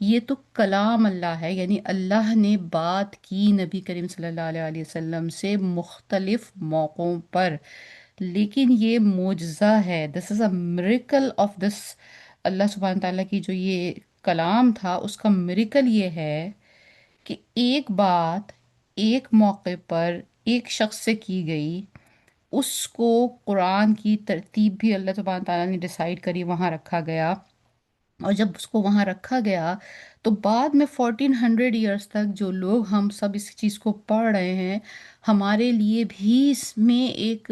یہ تو کلام اللہ ہے، یعنی اللہ نے بات کی نبی کریم صلی اللہ علیہ وسلم سے مختلف موقعوں پر، لیکن یہ معجزہ ہے، دس is a miracle of this, اللہ سبحانہ تعالیٰ کی جو یہ کلام تھا اس کا میریکل یہ ہے کہ ایک بات ایک موقع پر ایک شخص سے کی گئی، اس کو قرآن کی ترتیب بھی اللہ سبحانہ تعالیٰ نے ڈیسائیڈ کری، وہاں رکھا گیا، اور جب اس کو وہاں رکھا گیا تو بعد میں 1400 ایئرس تک جو لوگ ہم سب اس چیز کو پڑھ رہے ہیں، ہمارے لیے بھی اس میں ایک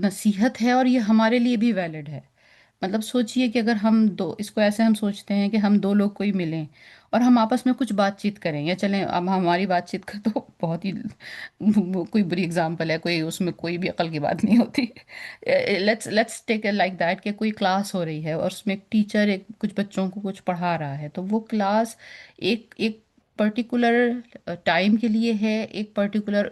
نصیحت ہے، اور یہ ہمارے لیے بھی ویلڈ ہے۔ مطلب سوچئے کہ اگر ہم دو، اس کو ایسے ہم سوچتے ہیں کہ ہم دو لوگ کوئی ملیں اور ہم آپس میں کچھ بات چیت کریں، یا چلیں اب ہماری بات چیت کا تو بہت ہی وہ کوئی بری اگزامپل ہے، کوئی اس میں کوئی بھی عقل کی بات نہیں ہوتی، لیٹس ٹیک لائک دیٹ کہ کوئی کلاس ہو رہی ہے اور اس میں ایک ٹیچر ایک کچھ بچوں کو کچھ پڑھا رہا ہے، تو وہ کلاس ایک ایک پرٹیکولر ٹائم کے لیے ہے، ایک پرٹیکولر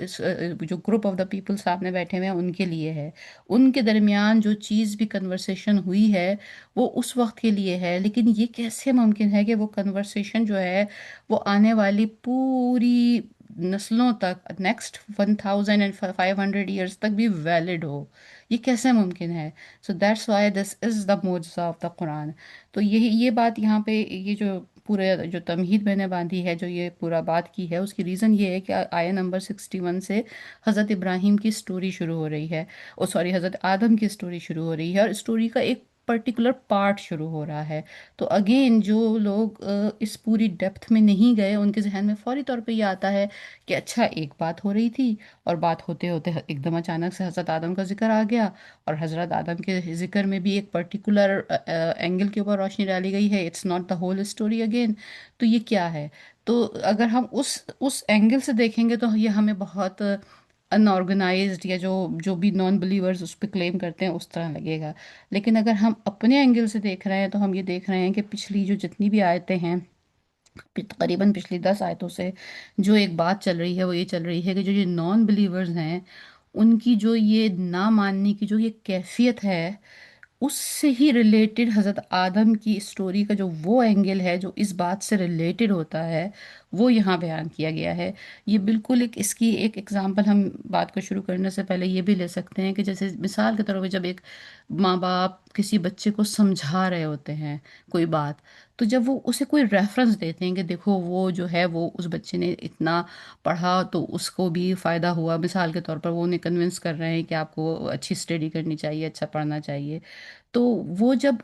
جو گروپ آف دا پیپل سامنے بیٹھے ہوئے ہیں ان کے لیے ہے، ان کے درمیان جو چیز بھی کنورسیشن ہوئی ہے وہ اس وقت کے لیے ہے، لیکن یہ کیسے ممکن ہے کہ وہ کنورسیشن جو ہے وہ آنے والی پوری نسلوں تک، نیکسٹ 1500 ایئرس تک بھی ویلڈ ہو؟ یہ کیسے ممکن ہے؟ سو دیٹس وائی دس از دا معجزہ آف دا قرآن۔ تو یہ بات یہاں پہ، یہ جو پورے جو تمہید میں نے باندھی ہے، جو یہ پورا بات کی ہے، اس کی ریزن یہ ہے کہ آیہ نمبر 61 سے حضرت ابراہیم کی سٹوری شروع ہو رہی ہے، او سوری، حضرت آدم کی سٹوری شروع ہو رہی ہے، اور سٹوری کا ایک پرٹیکولر پارٹ شروع ہو رہا ہے۔ تو اگین جو لوگ اس پوری ڈیپتھ میں نہیں گئے، ان کے ذہن میں فوری طور پہ یہ آتا ہے کہ اچھا ایک بات ہو رہی تھی، اور بات ہوتے ہوتے ایک دم اچانک سے حضرت آدم کا ذکر آ گیا، اور حضرت آدم کے ذکر میں بھی ایک پرٹیکولر اینگل کے اوپر روشنی ڈالی گئی ہے، it's not the whole story again. تو یہ کیا ہے؟ تو اگر ہم اس اینگل سے دیکھیں گے تو یہ ہمیں بہت ان آرگنائزڈ، یا جو بھی نان بلیورز اس پہ کلیم کرتے ہیں اس طرح لگے گا، لیکن اگر ہم اپنے اینگل سے دیکھ رہے ہیں تو ہم یہ دیکھ رہے ہیں کہ پچھلی جو جتنی بھی آیتیں ہیں، تقریباً پچھلی 10 آیتوں سے جو ایک بات چل رہی ہے وہ یہ چل رہی ہے کہ جو یہ نان بلیورز ہیں، ان کی جو یہ نہ ماننے کی جو یہ کیفیت ہے، اس سے ہی ریلیٹڈ حضرت آدم کی اسٹوری کا جو وہ اینگل ہے جو اس بات سے ریلیٹڈ ہوتا ہے، وہ یہاں بیان کیا گیا ہے۔ یہ بالکل ایک، اس کی ایک ایگزامپل ہم بات کو شروع کرنے سے پہلے یہ بھی لے سکتے ہیں کہ جیسے مثال کے طور پہ جب ایک ماں باپ کسی بچے کو سمجھا رہے ہوتے ہیں کوئی بات، تو جب وہ اسے کوئی ریفرنس دیتے ہیں کہ دیکھو وہ جو ہے وہ اس بچے نے اتنا پڑھا تو اس کو بھی فائدہ ہوا، مثال کے طور پر وہ انہیں کنونس کر رہے ہیں کہ آپ کو اچھی اسٹڈی کرنی چاہیے، اچھا پڑھنا چاہیے، تو وہ جب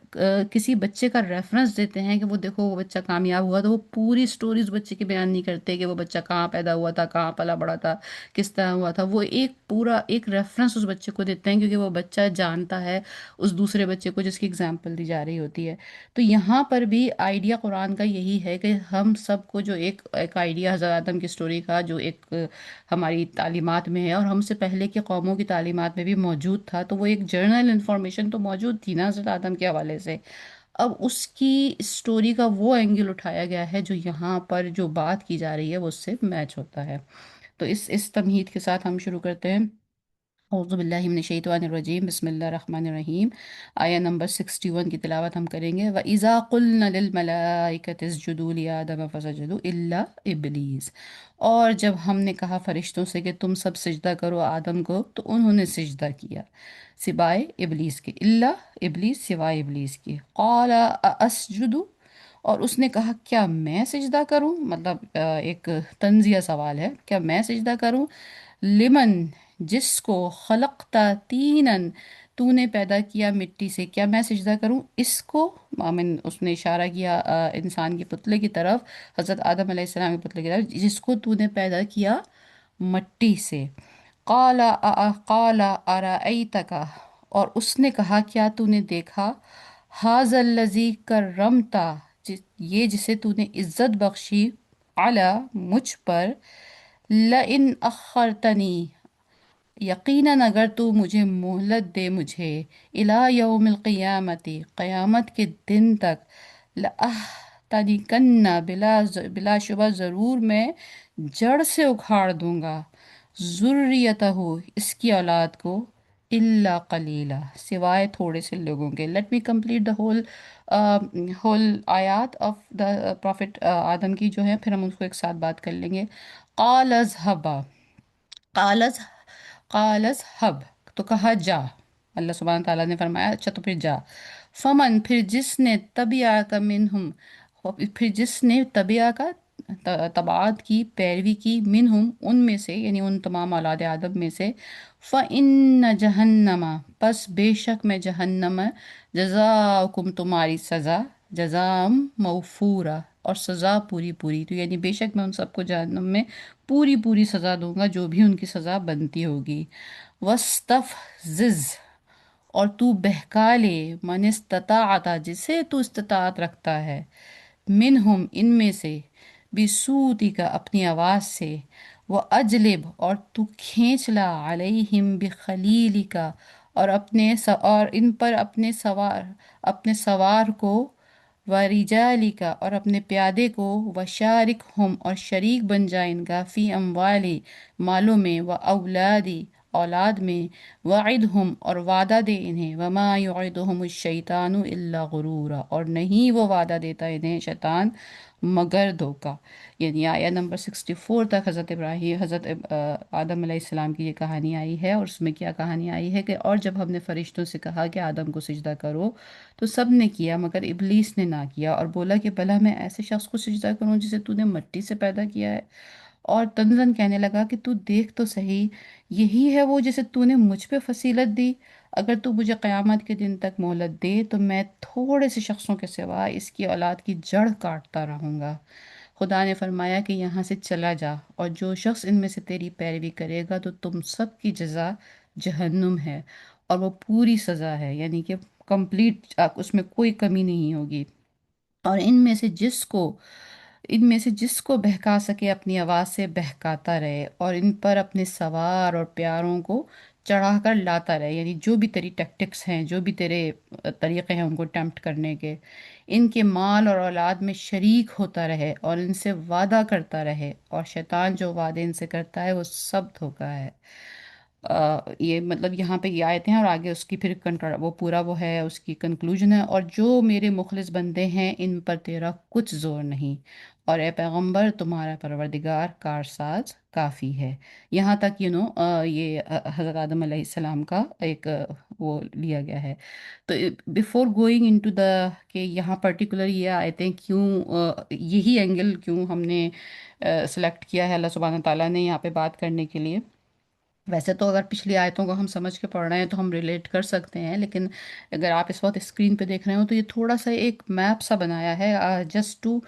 کسی بچے کا ریفرنس دیتے ہیں کہ وہ دیکھو وہ بچہ کامیاب ہوا، تو وہ پوری سٹوریز بچے کے بیان نہیں کرتے کہ وہ بچہ کہاں پیدا ہوا تھا، کہاں پلا بڑا تھا، کس طرح ہوا تھا، وہ ایک پورا ایک ریفرنس اس بچے کو دیتے ہیں، کیونکہ وہ بچہ جانتا ہے اس دوسرے بچے کو جس کی اگزامپل دی جا رہی ہوتی ہے۔ تو یہاں پر بھی آئیڈیا قرآن کا یہی ہے کہ ہم سب کو جو ایک آئیڈیا حضرت آدم کی سٹوری کا جو ایک ہماری تعلیمات میں ہے، اور ہم سے پہلے کی قوموں کی تعلیمات میں بھی موجود تھا، تو وہ ایک جرنل انفارمیشن تو موجود تھی نا حضرت آدم کے حوالے سے، اب اس کی سٹوری کا وہ اینگل اٹھایا گیا ہے جو یہاں پر جو بات کی جا رہی ہے وہ اس سے میچ ہوتا ہے۔ تو اس تمہید کے ساتھ ہم شروع کرتے ہیں۔ اعوذ باللہ من الشیطان الرجیم، بسم اللہ الرحمن الرحیم۔ آیہ نمبر 61 کی تلاوت ہم کریں گے۔ وَإِذَا قُلْنَا لِلْمَلَائِكَةِ اسْجُدُوا لِآدَمَ فَسَجَدُوا إِلَّا إِبْلِيسَ، اور جب ہم نے کہا فرشتوں سے کہ تم سب سجدہ کرو آدم کو، تو انہوں نے سجدہ کیا سوائے ابلیس کے، اللہ ابلیس، سوائے ابلیس کے، قال اسجد، اور اس نے کہا کیا میں سجدہ کروں، مطلب ایک تنزیہ سوال ہے، کیا میں سجدہ کروں، لمن، جس کو، خلقتا تینن، تو نے پیدا کیا مٹی سے، کیا میں سجدہ کروں اس کو، آمن، اس نے اشارہ کیا انسان کے پتلے کی طرف، حضرت آدم علیہ السلام کے پتلے کی طرف، جس کو تو نے پیدا کیا مٹی سے۔ قال ارأیتک، اور اس نے کہا کیا تو نے دیکھا، ھذا الذی کرمتا، یہ جسے تو نے عزت بخشی، علی، مجھ پر، لئن اخرتنی، یقیناً اگر تو مجھے مہلت دے مجھے، الی یوم القیامت، قیامت کے دن تک، لأحتنکن، بلا شبہ ضرور میں جڑ سے اکھاڑ دوں گا، ذریتہ، اس کی اولاد کو، الا قلیلا، سوائے تھوڑے سے لوگوں کے. Let me complete the whole آیات آف دا پروفٹ آدم کی جو ہے، پھر ہم اس کو ایک ساتھ بات کر لیں گے. قال اذهبا، قال قال اذهب، تو کہا جا. اللہ سبحانہ تعالیٰ نے فرمایا اچھا تو پھر جا. فمن، پھر جس نے تبعہ کا منہم، پھر جس نے تبعہ کا تبعات کی، پیروی کی، منہم ان میں سے، یعنی ان تمام اولاد آدم میں سے. فَإِنَّ جَهَنَّمَ، پس بے شک میں جہنم، جزاؤکم تمہاری سزا، جزام موفورہ، اور سزا پوری پوری. تو یعنی بے شک میں ان سب کو جہنم میں پوری پوری سزا دوں گا، جو بھی ان کی سزا بنتی ہوگی. وَاسْتَفْزِزْ، اور تو بہکا لے، من استطاعت، جسے تو استطاعت رکھتا ہے، منہم ان میں سے، بصوتی کا اپنی آواز سے، وہ اجلب، اور تو کھینچ لا، علیہم بخلیلی کا، اور اور ان پر اپنے سوار کو، ورجالی کا، اور اپنے پیادے کو، وشارک ہم، اور شریک بن جائے ان کا، فی اموالی، مالوں میں، و اولادی، اولاد میں، وعدہم، اور وعدہ دے انہیں، وما یعدہم الشیطان الا غرورا، اور نہیں وہ وعدہ دیتا انہیں شیطان مگر دھوکا. یعنی آیہ نمبر 64 تک حضرت ابراہیم، حضرت آدم علیہ السلام کی یہ کہانی آئی ہے. اور اس میں کیا کہانی آئی ہے کہ اور جب ہم نے فرشتوں سے کہا کہ آدم کو سجدہ کرو، تو سب نے کیا مگر ابلیس نے نہ کیا، اور بولا کہ بھلا میں ایسے شخص کو سجدہ کروں جسے تو نے مٹی سے پیدا کیا ہے. اور تنزن کہنے لگا کہ تو دیکھ تو صحیح، یہی ہے وہ جسے تو نے مجھ پہ فضیلت دی. اگر تو مجھے قیامت کے دن تک مہلت دے تو میں تھوڑے سے شخصوں کے سوا اس کی اولاد کی جڑ کاٹتا رہوں گا. خدا نے فرمایا کہ یہاں سے چلا جا، اور جو شخص ان میں سے تیری پیروی کرے گا تو تم سب کی جزا جہنم ہے، اور وہ پوری سزا ہے، یعنی کہ کمپلیٹ، اس میں کوئی کمی نہیں ہوگی. اور ان میں سے جس کو بہکا سکے اپنی آواز سے بہکاتا رہے، اور ان پر اپنے سوار اور پیاروں کو چڑھا کر لاتا رہے، یعنی جو بھی تیری ٹیکٹکس ہیں، جو بھی تیرے طریقے ہیں ان کو ٹیمپٹ کرنے کے، ان کے مال اور اولاد میں شریک ہوتا رہے، اور ان سے وعدہ کرتا رہے، اور شیطان جو وعدے ان سے کرتا ہے وہ سب دھوکا ہے. یہ مطلب یہاں پہ یہ آیتیں ہیں، اور آگے اس کی پھر وہ پورا وہ ہے، اس کی کنکلوژن ہے. اور جو میرے مخلص بندے ہیں ان پر تیرا کچھ زور نہیں، اور اے پیغمبر تمہارا پروردگار کارساز کافی ہے. یہاں تک یہ حضرت آدم علیہ السلام کا ایک وہ لیا گیا ہے. تو بیفور گوئنگ انٹو دا، کہ یہاں پرٹیکولر یہ آیتیں کیوں، یہی اینگل کیوں ہم نے سلیکٹ کیا ہے اللہ سبحانہ تعالیٰ نے یہاں پہ بات کرنے کے لیے. ویسے تو اگر پچھلی آیتوں کو ہم سمجھ کے پڑھ رہے ہیں تو ہم ریلیٹ کر سکتے ہیں، لیکن اگر آپ اس وقت اسکرین پہ دیکھ رہے ہو تو یہ تھوڑا سا ایک میپ سا بنایا ہے، جسٹ ٹو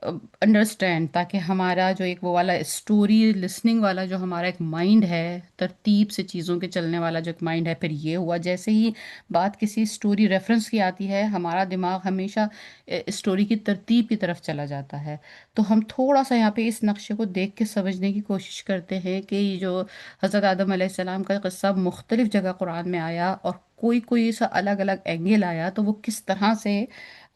انڈرسٹینڈ، تاکہ ہمارا جو ایک وہ والا اسٹوری لسننگ والا جو ہمارا ایک مائنڈ ہے، ترتیب سے چیزوں کے چلنے والا جو ایک مائنڈ ہے، پھر یہ ہوا جیسے ہی بات کسی اسٹوری ریفرنس کی آتی ہے، ہمارا دماغ ہمیشہ اسٹوری کی ترتیب کی طرف چلا جاتا ہے. تو ہم تھوڑا سا یہاں پہ اس نقشے کو دیکھ کے سمجھنے کی کوشش کرتے ہیں کہ یہ جو حضرت آدم علیہ السلام کا قصہ مختلف جگہ قرآن میں آیا، اور کوئی کوئی سا الگ الگ اینگل آیا، تو وہ کس طرح سے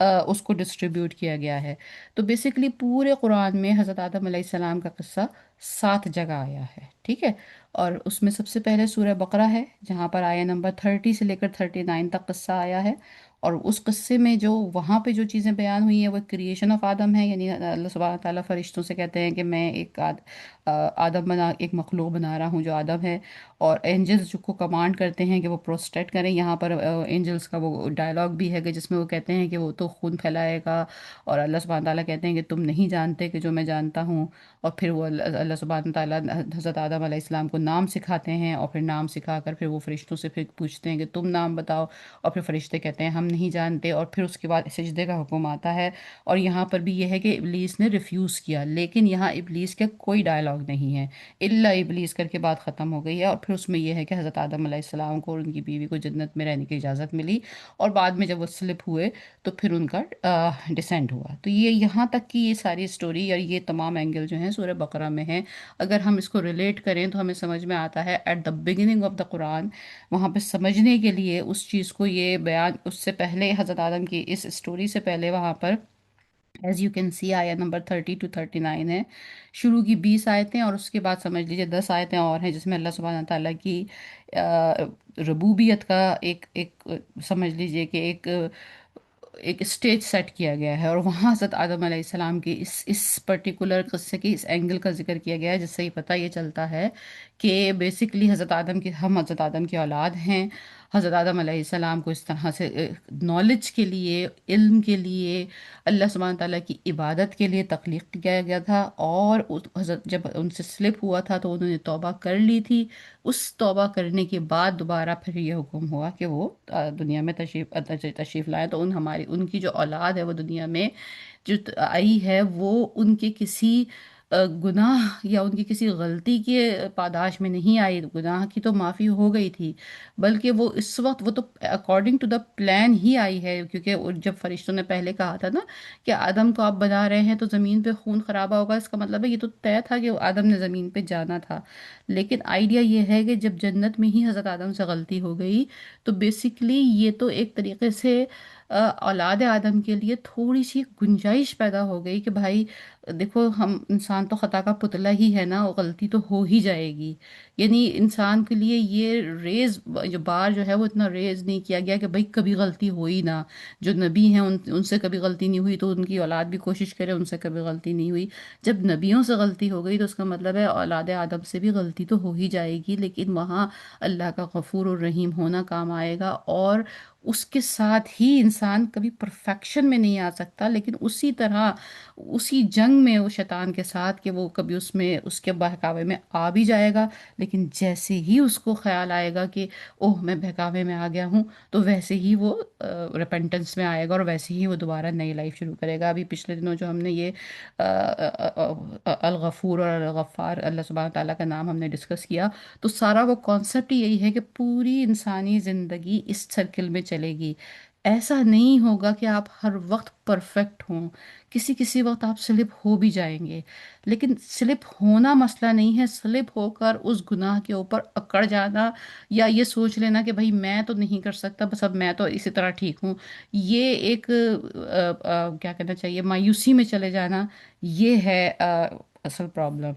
اس کو ڈسٹریبیوٹ کیا گیا ہے. تو بیسیکلی پورے قرآن میں حضرت آدم علیہ السلام کا قصہ 7 جگہ آیا ہے، ٹھیک ہے. اور اس میں سب سے پہلے سورہ بقرہ ہے، جہاں پر آیا نمبر 30 سے لے کر 39 تک قصہ آیا ہے. اور اس قصے میں جو وہاں پہ جو چیزیں بیان ہوئی ہیں وہ کریشن آف آدم ہے، یعنی اللہ سبحانہ تعالیٰ فرشتوں سے کہتے ہیں کہ میں ایک مخلوق بنا رہا ہوں جو آدم ہے. اور اینجلس جو کو کمانڈ کرتے ہیں کہ وہ پروسٹیٹ کریں. یہاں پر اینجلس کا وہ ڈائلاگ بھی ہے کہ جس میں وہ کہتے ہیں کہ وہ تو خون پھیلائے گا، اور اللہ سبحانہ تعالیٰ کہتے ہیں کہ تم نہیں جانتے کہ جو میں جانتا ہوں. اور پھر وہ اللہ سبحانہ تعالیٰ حضرت آدم علیہ السلام کو نام سکھاتے ہیں، اور پھر نام سکھا کر پھر وہ فرشتوں سے پھر پوچھتے ہیں کہ تم نام بتاؤ، اور پھر فرشتے کہتے ہیں ہم نہیں جانتے. اور پھر اس کے بعد سجدے کا حکم آتا ہے. اور یہاں پر بھی یہ ہے کہ ابلیس نے ریفیوز کیا، لیکن یہاں ابلیس کا کوئی ڈائلاگ نہیں ہے، الا ابلیس کر کے بات ختم ہو گئی ہے. اور پھر اس میں یہ ہے کہ حضرت آدم علیہ السلام کو اور ان کی بیوی کو جنت میں رہنے کی اجازت ملی، اور بعد میں جب وہ سلپ ہوئے تو پھر ان کا ڈسینڈ ہوا. تو یہ یہاں تک کی یہ ساری سٹوری اور یہ تمام اینگل جو ہیں سورہ بقرہ میں ہیں. اگر ہم اس کو ریلیٹ کریں تو ہمیں سمجھ میں آتا ہے at the beginning of the Quran, وہاں پہ سمجھنے کے لیے اس چیز کو یہ بیان، اس سے پہلے حضرت آدم کی اس سٹوری سے پہلے وہاں پر ایز یو کین سی آیا نمبر 30 to 39 ہے، شروع کی 20 آیتیں اور اس کے بعد سمجھ لیجیے 10 آیتیں اور ہیں جس میں اللہ سبحانہ تعالیٰ کی ربوبیت کا ایک ایک سمجھ لیجیے کہ ایک اسٹیج سیٹ کیا گیا ہے، اور وہاں حضرت آدم علیہ السلام کی اس پرٹیکولر قصے کی اس اینگل کا ذکر کیا گیا ہے، جس سے یہ پتہ یہ چلتا ہے کہ بیسکلی ہم حضرت آدم کی اولاد ہیں۔ حضرت آدم علیہ السلام کو اس طرح سے نالج کے لیے، علم کے لیے، اللہ سبحانہ تعالیٰ کی عبادت کے لیے تخلیق کیا گیا تھا، اور حضرت جب ان سے سلپ ہوا تھا تو انہوں نے توبہ کر لی تھی۔ اس توبہ کرنے کے بعد دوبارہ پھر یہ حکم ہوا کہ وہ دنیا میں تشریف لائیں، تو ان کی جو اولاد ہے وہ دنیا میں جو آئی ہے وہ ان کے کسی گناہ یا ان کی کسی غلطی کے پاداش میں نہیں آئی، گناہ کی تو معافی ہو گئی تھی، بلکہ وہ اس وقت وہ تو اکارڈنگ ٹو دا پلان ہی آئی ہے، کیونکہ جب فرشتوں نے پہلے کہا تھا نا کہ آدم کو آپ بنا رہے ہیں تو زمین پہ خون خرابہ ہوگا، اس کا مطلب ہے یہ تو طے تھا کہ آدم نے زمین پہ جانا تھا۔ لیکن آئیڈیا یہ ہے کہ جب جنت میں ہی حضرت آدم سے غلطی ہو گئی تو بیسیکلی یہ تو ایک طریقے سے اولاد آدم کے لیے تھوڑی سی گنجائش پیدا ہو گئی کہ بھائی دیکھو، ہم انسان تو خطا کا پتلا ہی ہے نا، غلطی تو ہو ہی جائے گی۔ یعنی انسان کے لیے یہ ریز جو بار جو ہے وہ اتنا ریز نہیں کیا گیا کہ بھائی کبھی غلطی ہوئی نہ، جو نبی ہیں ان سے کبھی غلطی نہیں ہوئی تو ان کی اولاد بھی کوشش کرے ان سے کبھی غلطی نہیں ہوئی۔ جب نبیوں سے غلطی ہو گئی تو اس کا مطلب ہے اولاد آدم سے بھی غلطی تو ہو ہی جائے گی، لیکن وہاں اللہ کا غفور الرحیم ہونا کام آئے گا، اور اس کے ساتھ ہی انسان کبھی پرفیکشن میں نہیں آ سکتا، لیکن اسی طرح اسی جنگ میں وہ شیطان کے ساتھ کہ وہ کبھی اس کے بہکاوے میں آ بھی جائے گا، لیکن جیسے ہی اس کو خیال آئے گا کہ اوہ میں بہکاوے میں آ گیا ہوں، تو ویسے ہی وہ ریپنٹنس میں آئے گا، اور ویسے ہی وہ دوبارہ نئی لائف شروع کرے گا۔ ابھی پچھلے دنوں جو ہم نے یہ الغفور اور الغفار اللہ سبحانہ تعالیٰ کا نام ہم نے ڈسکس کیا، تو سارا وہ کانسیپٹ یہی ہے کہ پوری انسانی زندگی اس سرکل میں چلے گی۔ ایسا نہیں ہوگا کہ آپ ہر وقت پرفیکٹ ہوں، کسی کسی وقت آپ سلپ ہو بھی جائیں گے، لیکن سلپ ہونا مسئلہ نہیں ہے، سلپ ہو کر اس گناہ کے اوپر اکڑ جانا یا یہ سوچ لینا کہ بھائی میں تو نہیں کر سکتا، بس اب میں تو اسی طرح ٹھیک ہوں، یہ ایک کیا کہنا چاہیے، مایوسی میں چلے جانا، یہ ہے اصل پرابلم۔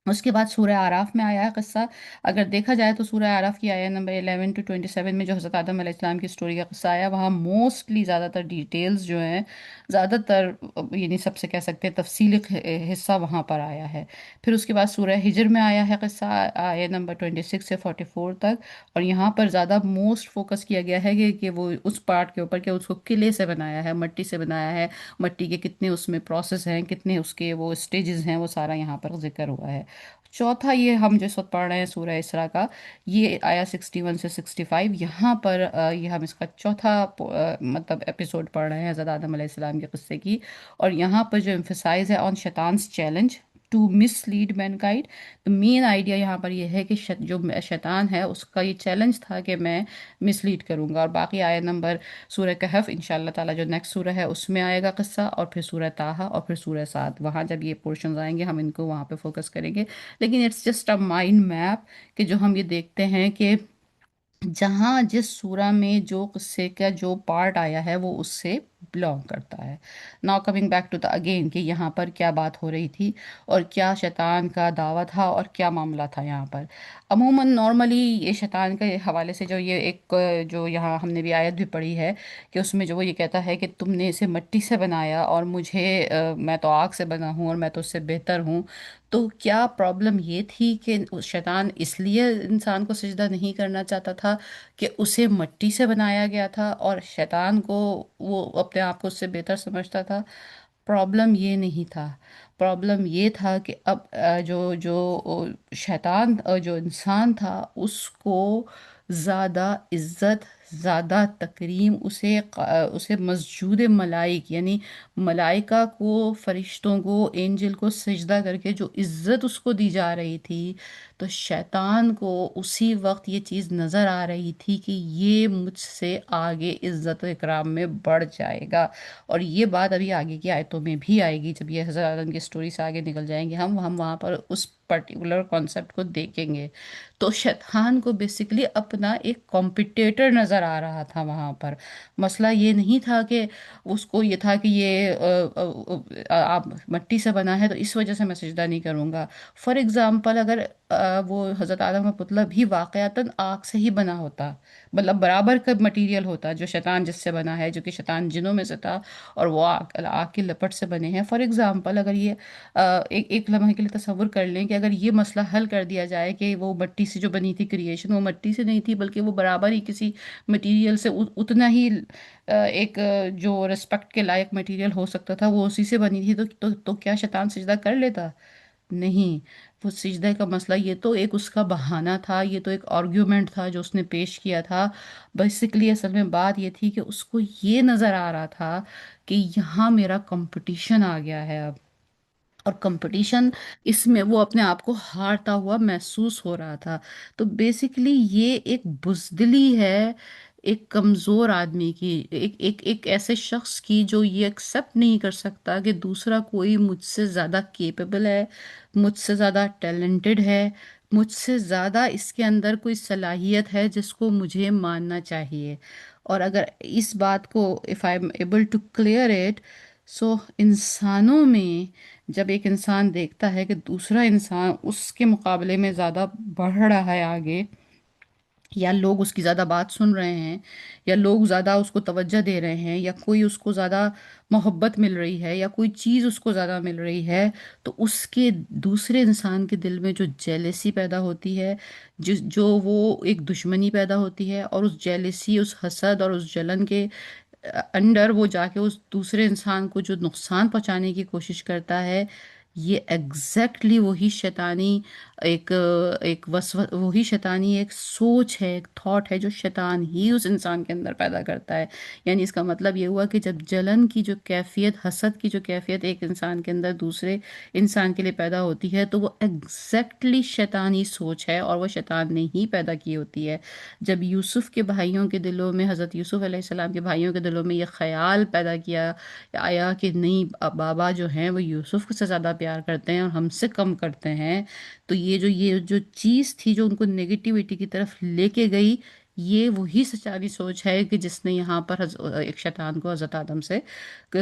اس کے بعد سورہ آراف میں آیا ہے قصہ۔ اگر دیکھا جائے تو سورہ آراف کی آیت نمبر 11 to 27 میں جو حضرت آدم علیہ السلام کی سٹوری کا قصہ آیا، وہاں موسٹلی زیادہ تر ڈیٹیلز جو ہیں، زیادہ تر یعنی سب سے کہہ سکتے ہیں تفصیلی حصہ وہاں پر آیا ہے۔ پھر اس کے بعد سورہ ہجر میں آیا ہے قصہ، آیت نمبر 26 سے 44 تک، اور یہاں پر زیادہ موسٹ فوکس کیا گیا ہے کہ وہ اس پارٹ کے اوپر کہ اس کو قلعے سے بنایا ہے، مٹی سے بنایا ہے، مٹی کے کتنے اس میں پروسیس ہیں، کتنے اس کے وہ اسٹیجز ہیں، وہ سارا یہاں پر ذکر ہوا ہے۔ چوتھا یہ ہم جو اس وقت پڑھ رہے ہیں سورہ اسراء کا، یہ آیا 61 سے 65، یہاں پر یہ ہم اس کا چوتھا مطلب ایپیسوڈ پڑھ رہے ہیں حضرت آدم علیہ السلام کے قصے کی، اور یہاں پر جو ایمفسائز ہے on Shaitan's challenge to mislead mankind, تو مین آئیڈیا یہاں پر یہ ہے کہ جو شیطان ہے اس کا یہ چیلنج تھا کہ میں مس لیڈ کروں گا، اور باقی آیت نمبر سورہ کہف انشاءاللہ تعالیٰ جو نیکسٹ سورہ ہے اس میں آئے گا قصہ، اور پھر سورہ طٰہٰ، اور پھر سورہ سعد، وہاں جب یہ پورشنز آئیں گے ہم ان کو وہاں پہ فوکس کریں گے۔ لیکن it's just a mind map کہ جو ہم یہ دیکھتے ہیں کہ جہاں جس سورہ میں جو قصے کا جو پارٹ آیا ہے وہ اس سے بلانگ کرتا ہے۔ Now coming back to the again کہ یہاں پر کیا بات ہو رہی تھی اور کیا شیطان کا دعویٰ تھا اور کیا معاملہ تھا یہاں پر۔ عموماً نارملی یہ شیطان کے حوالے سے جو یہ ایک جو یہاں ہم نے بھی آیت بھی پڑھی ہے کہ اس میں جو وہ یہ کہتا ہے کہ تم نے اسے مٹی سے بنایا اور مجھے میں تو آگ سے بنا ہوں اور میں تو اس سے بہتر ہوں، تو کیا پرابلم یہ تھی کہ شیطان اس لیے انسان کو سجدہ نہیں کرنا چاہتا تھا کہ اسے مٹی سے بنایا گیا تھا اور شیطان کو وہ اپنے آپ کو اس سے بہتر سمجھتا تھا؟ پرابلم یہ نہیں تھا، پرابلم یہ تھا کہ اب جو جو شیطان جو انسان تھا اس کو زیادہ عزت، زیادہ تکریم اسے مسجود ملائک یعنی ملائکہ کو، فرشتوں کو، اینجل کو سجدہ کر کے جو عزت اس کو دی جا رہی تھی، تو شیطان کو اسی وقت یہ چیز نظر آ رہی تھی کہ یہ مجھ سے آگے عزت و اکرام میں بڑھ جائے گا، اور یہ بات ابھی آگے کی آیتوں میں بھی آئے گی، جب یہ حضرت آدم کی سٹوری سے آگے نکل جائیں گے ہم وہاں پر اس پرٹیکولر کانسیپٹ کو دیکھیں گے۔ تو شیطان کو بیسیکلی اپنا ایک کمپٹیٹر نظر نظر آ رہا تھا وہاں پر. مسئلہ یہ نہیں تھا کہ اس کو یہ تھا کہ یہ آپ مٹی سے بنا ہے تو اس وجہ سے میں سجدہ نہیں کروں گا. فار ایگزامپل اگر وہ حضرت آدم کا پتلا بھی واقعتاً آگ سے ہی بنا ہوتا، مطلب برابر کا مٹیریل ہوتا جو شیطان جس سے بنا ہے، جو کہ شیطان جنوں میں سے تھا، اور وہ آگ کی لپٹ سے بنے ہیں. فار ایگزامپل اگر یہ ایک لمحے کے لیے تصور کر لیں کہ اگر یہ مسئلہ حل کر دیا جائے کہ وہ مٹی سے جو بنی تھی کریشن، وہ مٹی سے نہیں تھی بلکہ وہ برابر ہی کسی مٹیریل سے اتنا ہی ایک جو ریسپیکٹ کے لائق مٹیریل ہو سکتا تھا وہ اسی سے بنی تھی، تو کیا شیطان سجدہ کر لیتا؟ نہیں. وہ سجدے کا مسئلہ یہ تو ایک اس کا بہانہ تھا، یہ تو ایک آرگیومنٹ تھا جو اس نے پیش کیا تھا. بیسیکلی اصل میں بات یہ تھی کہ اس کو یہ نظر آ رہا تھا کہ یہاں میرا کمپٹیشن آ گیا ہے اب، اور کمپٹیشن اس میں وہ اپنے آپ کو ہارتا ہوا محسوس ہو رہا تھا. تو بیسیکلی یہ ایک بزدلی ہے ایک کمزور آدمی کی، ایک ایسے شخص کی جو یہ ایکسیپٹ نہیں کر سکتا کہ دوسرا کوئی مجھ سے زیادہ کیپیبل ہے، مجھ سے زیادہ ٹیلنٹڈ ہے، مجھ سے زیادہ اس کے اندر کوئی صلاحیت ہے جس کو مجھے ماننا چاہیے. اور اگر اس بات کو if I'm able to clear it، سو انسانوں میں جب ایک انسان دیکھتا ہے کہ دوسرا انسان اس کے مقابلے میں زیادہ بڑھ رہا ہے آگے، یا لوگ اس کی زیادہ بات سن رہے ہیں، یا لوگ زیادہ اس کو توجہ دے رہے ہیں، یا کوئی اس کو زیادہ محبت مل رہی ہے، یا کوئی چیز اس کو زیادہ مل رہی ہے، تو اس کے دوسرے انسان کے دل میں جو جیلسی پیدا ہوتی ہے، جو وہ ایک دشمنی پیدا ہوتی ہے، اور اس جیلسی، اس حسد اور اس جلن کے انڈر وہ جا کے اس دوسرے انسان کو جو نقصان پہنچانے کی کوشش کرتا ہے، یہ ایگزیکٹلی وہی شیطانی ایک وہی شیطانی ایک سوچ ہے، ایک تھاٹ ہے جو شیطان ہی اس انسان کے اندر پیدا کرتا ہے. یعنی اس کا مطلب یہ ہوا کہ جب جلن کی جو کیفیت، حسد کی جو کیفیت ایک انسان کے اندر دوسرے انسان کے لیے پیدا ہوتی ہے، تو وہ ایگزیکٹلی شیطانی سوچ ہے، اور وہ شیطان نے ہی پیدا کی ہوتی ہے. جب یوسف کے بھائیوں کے دلوں میں، حضرت یوسف علیہ السلام کے بھائیوں کے دلوں میں یہ خیال پیدا کیا آیا کہ نہیں، بابا جو ہیں وہ یوسف سے زیادہ پیار کرتے ہیں اور ہم سے کم کرتے ہیں، تو یہ جو چیز تھی جو ان کو نگیٹیوٹی کی طرف لے کے گئی، یہ وہی سچاری سوچ ہے کہ جس نے یہاں پر ایک شیطان کو حضرت آدم سے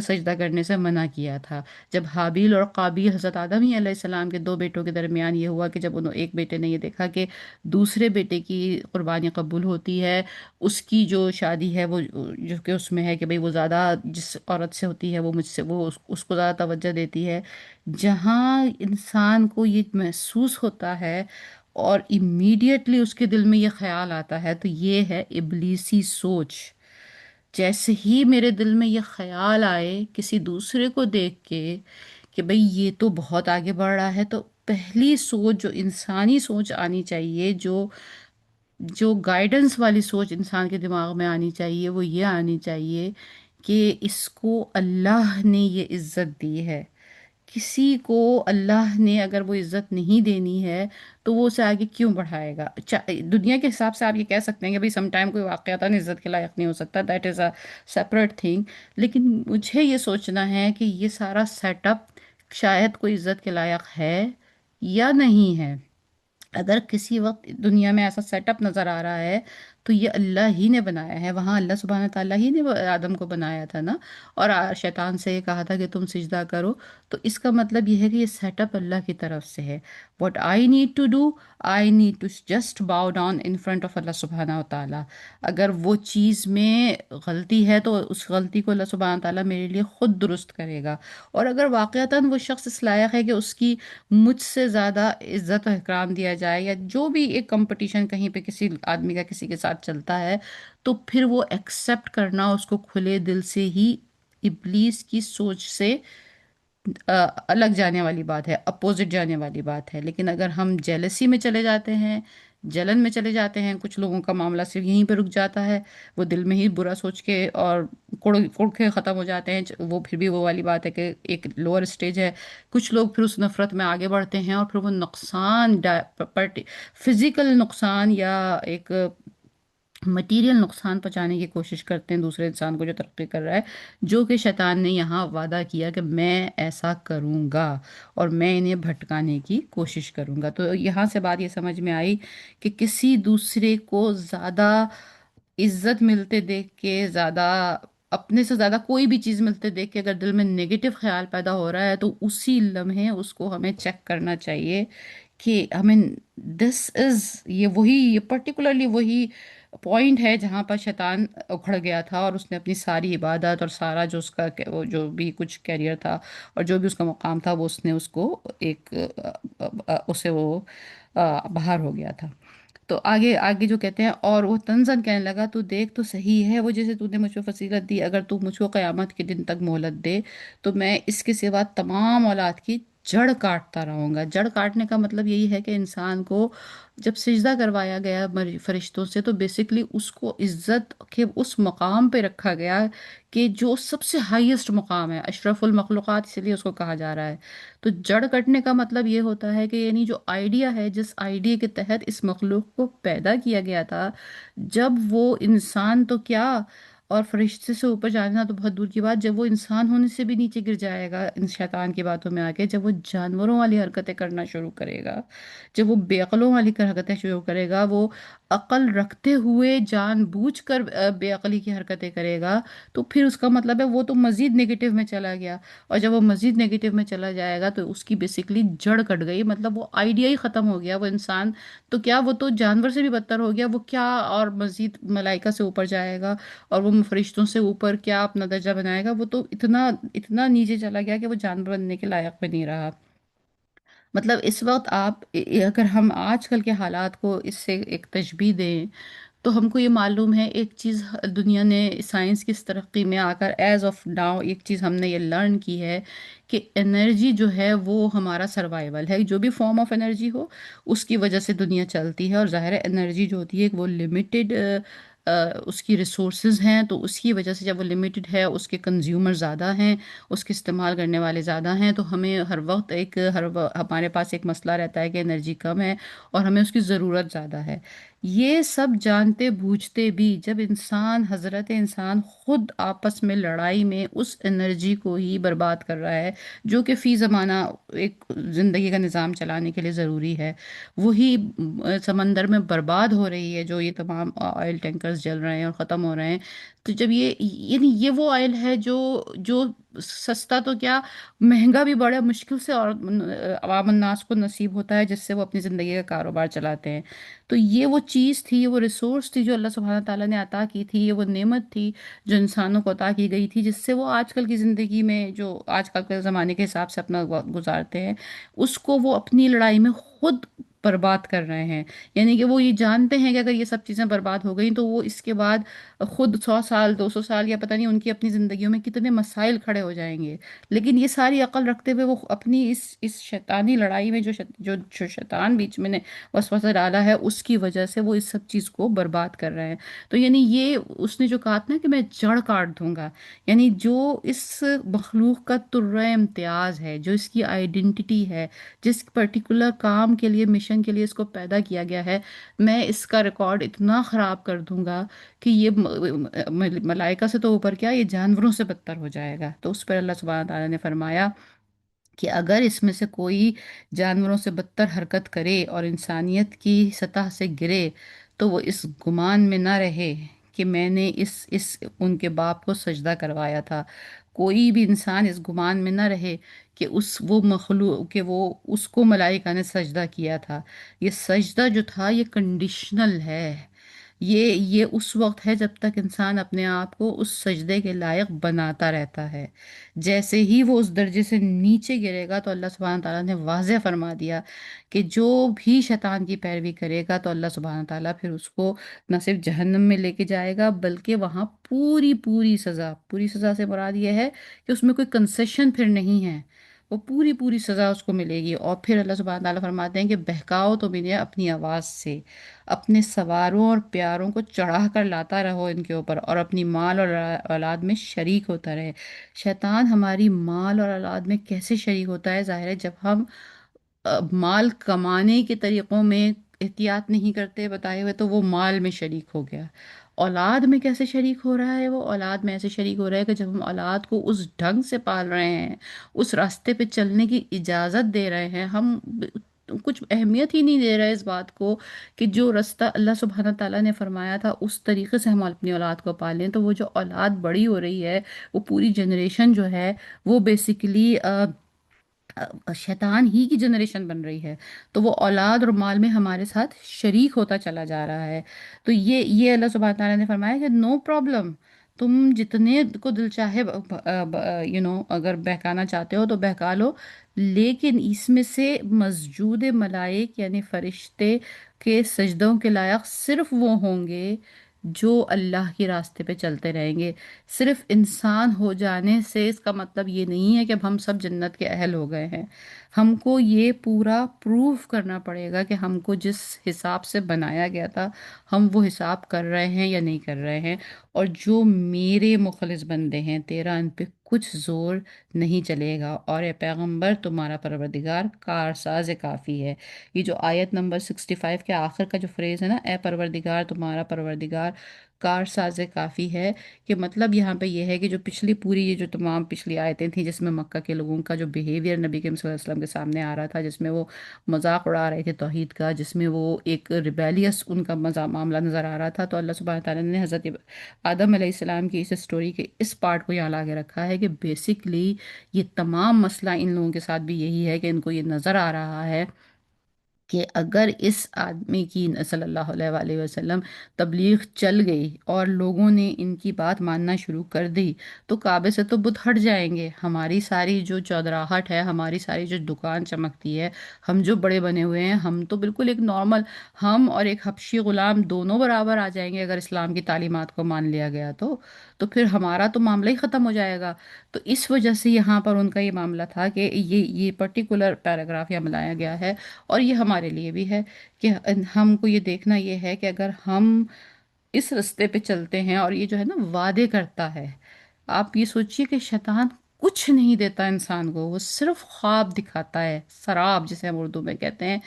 سجدہ کرنے سے منع کیا تھا. جب حابیل اور قابیل، حضرت آدم ہی علیہ السلام کے دو بیٹوں کے درمیان یہ ہوا کہ جب انہوں ایک بیٹے نے یہ دیکھا کہ دوسرے بیٹے کی قربانی قبول ہوتی ہے، اس کی جو شادی ہے وہ جو کہ اس میں ہے کہ بھئی وہ زیادہ جس عورت سے ہوتی ہے وہ مجھ سے، وہ اس کو زیادہ توجہ دیتی ہے، جہاں انسان کو یہ محسوس ہوتا ہے اور امیڈیٹلی اس کے دل میں یہ خیال آتا ہے، تو یہ ہے ابلیسی سوچ. جیسے ہی میرے دل میں یہ خیال آئے کسی دوسرے کو دیکھ کے کہ بھئی یہ تو بہت آگے بڑھ رہا ہے، تو پہلی سوچ جو انسانی سوچ آنی چاہیے، جو گائیڈنس والی سوچ انسان کے دماغ میں آنی چاہیے، وہ یہ آنی چاہیے کہ اس کو اللہ نے یہ عزت دی ہے. کسی کو اللہ نے اگر وہ عزت نہیں دینی ہے تو وہ اسے آگے کیوں بڑھائے گا؟ دنیا کے حساب سے آپ یہ کہہ سکتے ہیں کہ بھئی سم ٹائم کوئی واقعات عزت کے لائق نہیں ہو سکتا، that is a separate thing, لیکن مجھے یہ سوچنا ہے کہ یہ سارا سیٹ اپ شاید کوئی عزت کے لائق ہے یا نہیں ہے. اگر کسی وقت دنیا میں ایسا سیٹ اپ نظر آ رہا ہے تو یہ اللہ ہی نے بنایا ہے، وہاں اللہ سبحانہ تعالیٰ ہی نے آدم کو بنایا تھا نا، اور شیطان سے یہ کہا تھا کہ تم سجدہ کرو. تو اس کا مطلب یہ ہے کہ یہ سیٹ اپ اللہ کی طرف سے ہے. What I need to do, I need to just bow down in front of اللہ سبحانہ تعالیٰ. اگر وہ چیز میں غلطی ہے تو اس غلطی کو اللہ سبحانہ تعالیٰ میرے لیے خود درست کرے گا. اور اگر واقعتاً وہ شخص اس لائق ہے کہ اس کی مجھ سے زیادہ عزت و احترام دیا جائے، یا جو بھی ایک کمپٹیشن کہیں پہ کسی آدمی کا کسی کے ساتھ چلتا ہے، تو پھر وہ ایکسیپٹ کرنا اس کو کھلے دل سے ہی ابلیس کی سوچ سے الگ جانے والی بات ہے، اپوزٹ جانے والی بات ہے. لیکن اگر ہم جیلسی میں چلے جاتے ہیں، جلن میں چلے جاتے ہیں، کچھ لوگوں کا معاملہ صرف یہیں پہ رک جاتا ہے، وہ دل میں ہی برا سوچ کے اور کڑ کے ختم ہو جاتے ہیں، وہ پھر بھی وہ والی بات ہے کہ ایک لوور سٹیج ہے. کچھ لوگ پھر اس نفرت میں آگے بڑھتے ہیں اور پھر وہ نقصان، فزیکل نقصان یا ایک مٹیریل نقصان پہنچانے کی کوشش کرتے ہیں دوسرے انسان کو جو ترقی کر رہا ہے، جو کہ شیطان نے یہاں وعدہ کیا کہ میں ایسا کروں گا اور میں انہیں بھٹکانے کی کوشش کروں گا. تو یہاں سے بات یہ سمجھ میں آئی کہ کسی دوسرے کو زیادہ عزت ملتے دیکھ کے زیادہ، اپنے سے زیادہ کوئی بھی چیز ملتے دیکھ کے اگر دل میں نگیٹو خیال پیدا ہو رہا ہے تو اسی لمحے اس کو ہمیں چیک کرنا چاہیے کہ ہمیں دس از، یہ پرٹیکولرلی وہی پوائنٹ ہے جہاں پر شیطان اکھڑ گیا تھا، اور اس نے اپنی ساری عبادت اور سارا جو اس کا وہ جو بھی کچھ کیریئر تھا اور جو بھی اس کا مقام تھا، وہ اس نے اس کو ایک اسے وہ باہر ہو گیا تھا۔ تو آگے آگے جو کہتے ہیں، اور وہ تنزن کہنے لگا، تو دیکھ تو صحیح ہے، وہ جیسے تو نے مجھ کو فصیلت دی، اگر تو مجھ کو قیامت کے دن تک مہلت دے تو میں اس کے سوا تمام اولاد کی جڑ کاٹتا رہوں گا۔ جڑ کاٹنے کا مطلب یہی ہے کہ انسان کو جب سجدہ کروایا گیا فرشتوں سے، تو بیسیکلی اس کو عزت کے اس مقام پہ رکھا گیا کہ جو سب سے ہائیسٹ مقام ہے، اشرف المخلوقات، اسی لیے اس کو کہا جا رہا ہے۔ تو جڑ کٹنے کا مطلب یہ ہوتا ہے کہ یعنی جو آئیڈیا ہے، جس آئیڈیا کے تحت اس مخلوق کو پیدا کیا گیا تھا، جب وہ انسان تو کیا، اور فرشتے سے اوپر جانا تو بہت دور کی بات، جب وہ انسان ہونے سے بھی نیچے گر جائے گا ان شیطان کی باتوں میں آ کے، جب وہ جانوروں والی حرکتیں کرنا شروع کرے گا، جب وہ بے عقلوں والی حرکتیں شروع کرے گا، وہ عقل رکھتے ہوئے جان بوجھ کر بے عقلی کی حرکتیں کرے گا، تو پھر اس کا مطلب ہے وہ تو مزید نگیٹو میں چلا گیا، اور جب وہ مزید نگیٹو میں چلا جائے گا تو اس کی بیسیکلی جڑ کٹ گئی، مطلب وہ آئیڈیا ہی ختم ہو گیا، وہ انسان تو کیا، وہ تو جانور سے بھی بدتر ہو گیا، وہ کیا اور مزید ملائکہ سے اوپر جائے گا، اور وہ فرشتوں سے اوپر کیا اپنا درجہ بنائے گا، وہ تو اتنا اتنا نیچے چلا گیا کہ وہ جانور بننے کے لائق بھی نہیں رہا۔ مطلب اس وقت آپ اگر ہم آج کل کے حالات کو اس سے ایک تشبیہ دیں، تو ہم کو یہ معلوم ہے ایک چیز، دنیا نے سائنس کی اس ترقی میں آ کر ایز آف ناؤ ایک چیز ہم نے یہ لرن کی ہے کہ انرجی جو ہے وہ ہمارا سروائیول ہے، جو بھی فارم آف انرجی ہو اس کی وجہ سے دنیا چلتی ہے، اور ظاہر ہے انرجی جو ہوتی ہے وہ لمیٹڈ اس کی ریسورسز ہیں، تو اس کی وجہ سے جب وہ لمیٹڈ ہے، اس کے کنزیومر زیادہ ہیں، اس کے استعمال کرنے والے زیادہ ہیں، تو ہمیں ہر وقت ہمارے پاس ایک مسئلہ رہتا ہے کہ انرجی کم ہے اور ہمیں اس کی ضرورت زیادہ ہے۔ یہ سب جانتے بوجھتے بھی جب انسان، حضرت انسان خود آپس میں لڑائی میں اس انرجی کو ہی برباد کر رہا ہے جو کہ فی زمانہ ایک زندگی کا نظام چلانے کے لیے ضروری ہے، وہی سمندر میں برباد ہو رہی ہے، جو یہ تمام آئل ٹینکرز جل رہے ہیں اور ختم ہو رہے ہیں۔ تو جب یعنی یہ وہ آئل ہے جو جو سستا تو کیا، مہنگا بھی بڑا مشکل سے اور عوام الناس کو نصیب ہوتا ہے، جس سے وہ اپنی زندگی کا کاروبار چلاتے ہیں۔ تو یہ وہ چیز تھی، وہ ریسورس تھی جو اللہ سبحانہ تعالیٰ نے عطا کی تھی، یہ وہ نعمت تھی جو انسانوں کو عطا کی گئی تھی، جس سے وہ آج کل کی زندگی میں جو آج کل کے زمانے کے حساب سے اپنا وقت گزارتے ہیں، اس کو وہ اپنی لڑائی میں خود برباد کر رہے ہیں۔ یعنی کہ وہ یہ جانتے ہیں کہ اگر یہ سب چیزیں برباد ہو گئیں تو وہ اس کے بعد خود 100 سال 200 سال یا پتہ نہیں ان کی اپنی زندگیوں میں کتنے مسائل کھڑے ہو جائیں گے، لیکن یہ ساری عقل رکھتے ہوئے وہ اپنی اس شیطانی لڑائی میں جو شیطان بیچ میں نے وسوسہ ڈالا ہے، اس کی وجہ سے وہ اس سب چیز کو برباد کر رہے ہیں۔ تو یعنی یہ اس نے جو کہا تھا نا کہ میں جڑ کاٹ دوں گا، یعنی جو اس مخلوق کا ترہ امتیاز ہے، جو اس کی آئیڈینٹی ہے، جس پرٹیکولر کام کے لیے، مشن کے لیے اس کو پیدا کیا گیا ہے، میں اس کا ریکارڈ اتنا خراب کر دوں گا کہ یہ ملائکہ سے تو اوپر کیا، یہ جانوروں سے بدتر ہو جائے گا۔ تو اس پر اللہ سبحانہ تعالیٰ نے فرمایا کہ اگر اس میں سے کوئی جانوروں سے بدتر حرکت کرے اور انسانیت کی سطح سے گرے، تو وہ اس گمان میں نہ رہے کہ میں نے اس ان کے باپ کو سجدہ کروایا تھا۔ کوئی بھی انسان اس گمان میں نہ رہے کہ وہ مخلوق، کہ وہ اس کو ملائکہ نے سجدہ کیا تھا۔ یہ سجدہ جو تھا یہ کنڈیشنل ہے، یہ اس وقت ہے جب تک انسان اپنے آپ کو اس سجدے کے لائق بناتا رہتا ہے۔ جیسے ہی وہ اس درجے سے نیچے گرے گا تو اللہ سبحانہ تعالیٰ نے واضح فرما دیا کہ جو بھی شیطان کی پیروی کرے گا تو اللہ سبحانہ تعالیٰ پھر اس کو نہ صرف جہنم میں لے کے جائے گا، بلکہ وہاں پوری پوری سزا، پوری سزا سے مراد یہ ہے کہ اس میں کوئی کنسیشن پھر نہیں ہے، وہ پوری پوری سزا اس کو ملے گی۔ اور پھر اللہ سبحانہ تعالیٰ فرماتے ہیں کہ بہکاؤ تو مجھے اپنی آواز سے، اپنے سواروں اور پیاروں کو چڑھا کر لاتا رہو ان کے اوپر، اور اپنی مال اور اولاد میں شریک ہوتا رہے۔ شیطان ہماری مال اور اولاد میں کیسے شریک ہوتا ہے؟ ظاہر ہے جب ہم مال کمانے کے طریقوں میں احتیاط نہیں کرتے بتائے ہوئے، تو وہ مال میں شریک ہو گیا۔ اولاد میں کیسے شریک ہو رہا ہے؟ وہ اولاد میں ایسے شریک ہو رہا ہے کہ جب ہم اولاد کو اس ڈھنگ سے پال رہے ہیں، اس راستے پہ چلنے کی اجازت دے رہے ہیں، ہم کچھ اہمیت ہی نہیں دے رہا ہے اس بات کو کہ جو رستہ اللہ سبحانہ تعالیٰ نے فرمایا تھا اس طریقے سے ہم اپنی اولاد کو پالیں، تو وہ جو اولاد بڑی ہو رہی ہے، وہ پوری جنریشن جو ہے وہ بیسیکلی شیطان ہی کی جنریشن بن رہی ہے، تو وہ اولاد اور مال میں ہمارے ساتھ شریک ہوتا چلا جا رہا ہے۔ تو یہ اللہ سبحانہ تعالیٰ نے فرمایا کہ نو پرابلم، تم جتنے کو دل چاہے اگر بہکانا چاہتے ہو تو بہکا لو، لیکن اس میں سے مسجود ملائک یعنی فرشتے کے سجدوں کے لائق صرف وہ ہوں گے جو اللہ کے راستے پہ چلتے رہیں گے۔ صرف انسان ہو جانے سے اس کا مطلب یہ نہیں ہے کہ اب ہم سب جنت کے اہل ہو گئے ہیں۔ ہم کو یہ پورا پروف کرنا پڑے گا کہ ہم کو جس حساب سے بنایا گیا تھا ہم وہ حساب کر رہے ہیں یا نہیں کر رہے ہیں۔ اور جو میرے مخلص بندے ہیں تیرا ان پہ کچھ زور نہیں چلے گا، اور اے پیغمبر تمہارا پروردگار کارساز کافی ہے۔ یہ جو آیت نمبر 65 کے آخر کا جو فریز ہے نا، اے پروردگار تمہارا پروردگار کارساز کافی ہے، کہ مطلب یہاں پہ یہ ہے کہ جو پچھلی پوری یہ جو تمام پچھلی آیتیں تھیں جس میں مکہ کے لوگوں کا جو بیہیویئر نبی کریم صلی اللہ علیہ وسلم کے سامنے آ رہا تھا، جس میں وہ مذاق اڑا رہے تھے توحید کا، جس میں وہ ایک ریبیلیس ان کا معاملہ نظر آ رہا تھا، تو اللہ سبحانہ تعالیٰ نے حضرت آدم علیہ السلام کی اس اسٹوری کے اس پارٹ کو یہاں لاگے رکھا ہے کہ بیسکلی یہ تمام مسئلہ ان لوگوں کے ساتھ بھی یہی ہے کہ ان کو یہ نظر آ رہا ہے کہ اگر اس آدمی کی صلی اللہ علیہ وآلہ وسلم تبلیغ چل گئی اور لوگوں نے ان کی بات ماننا شروع کر دی تو کعبے سے تو بت ہٹ جائیں گے، ہماری ساری جو چودراہٹ ہے، ہماری ساری جو دکان چمکتی ہے، ہم جو بڑے بنے ہوئے ہیں، ہم تو بالکل ایک نارمل، ہم اور ایک حبشی غلام دونوں برابر آ جائیں گے اگر اسلام کی تعلیمات کو مان لیا گیا تو پھر ہمارا تو معاملہ ہی ختم ہو جائے گا۔ تو اس وجہ سے یہاں پر ان کا یہ معاملہ تھا کہ یہ پرٹیکولر پیراگراف یہاں بنایا گیا ہے، اور یہ ہمارے لیے بھی ہے کہ ہم کو یہ دیکھنا یہ ہے کہ اگر ہم اس رستے پہ چلتے ہیں، اور یہ جو ہے نا وعدے کرتا ہے، آپ یہ سوچئے کہ شیطان کچھ نہیں دیتا انسان کو، وہ صرف خواب دکھاتا ہے، سراب جسے ہم اردو میں کہتے ہیں،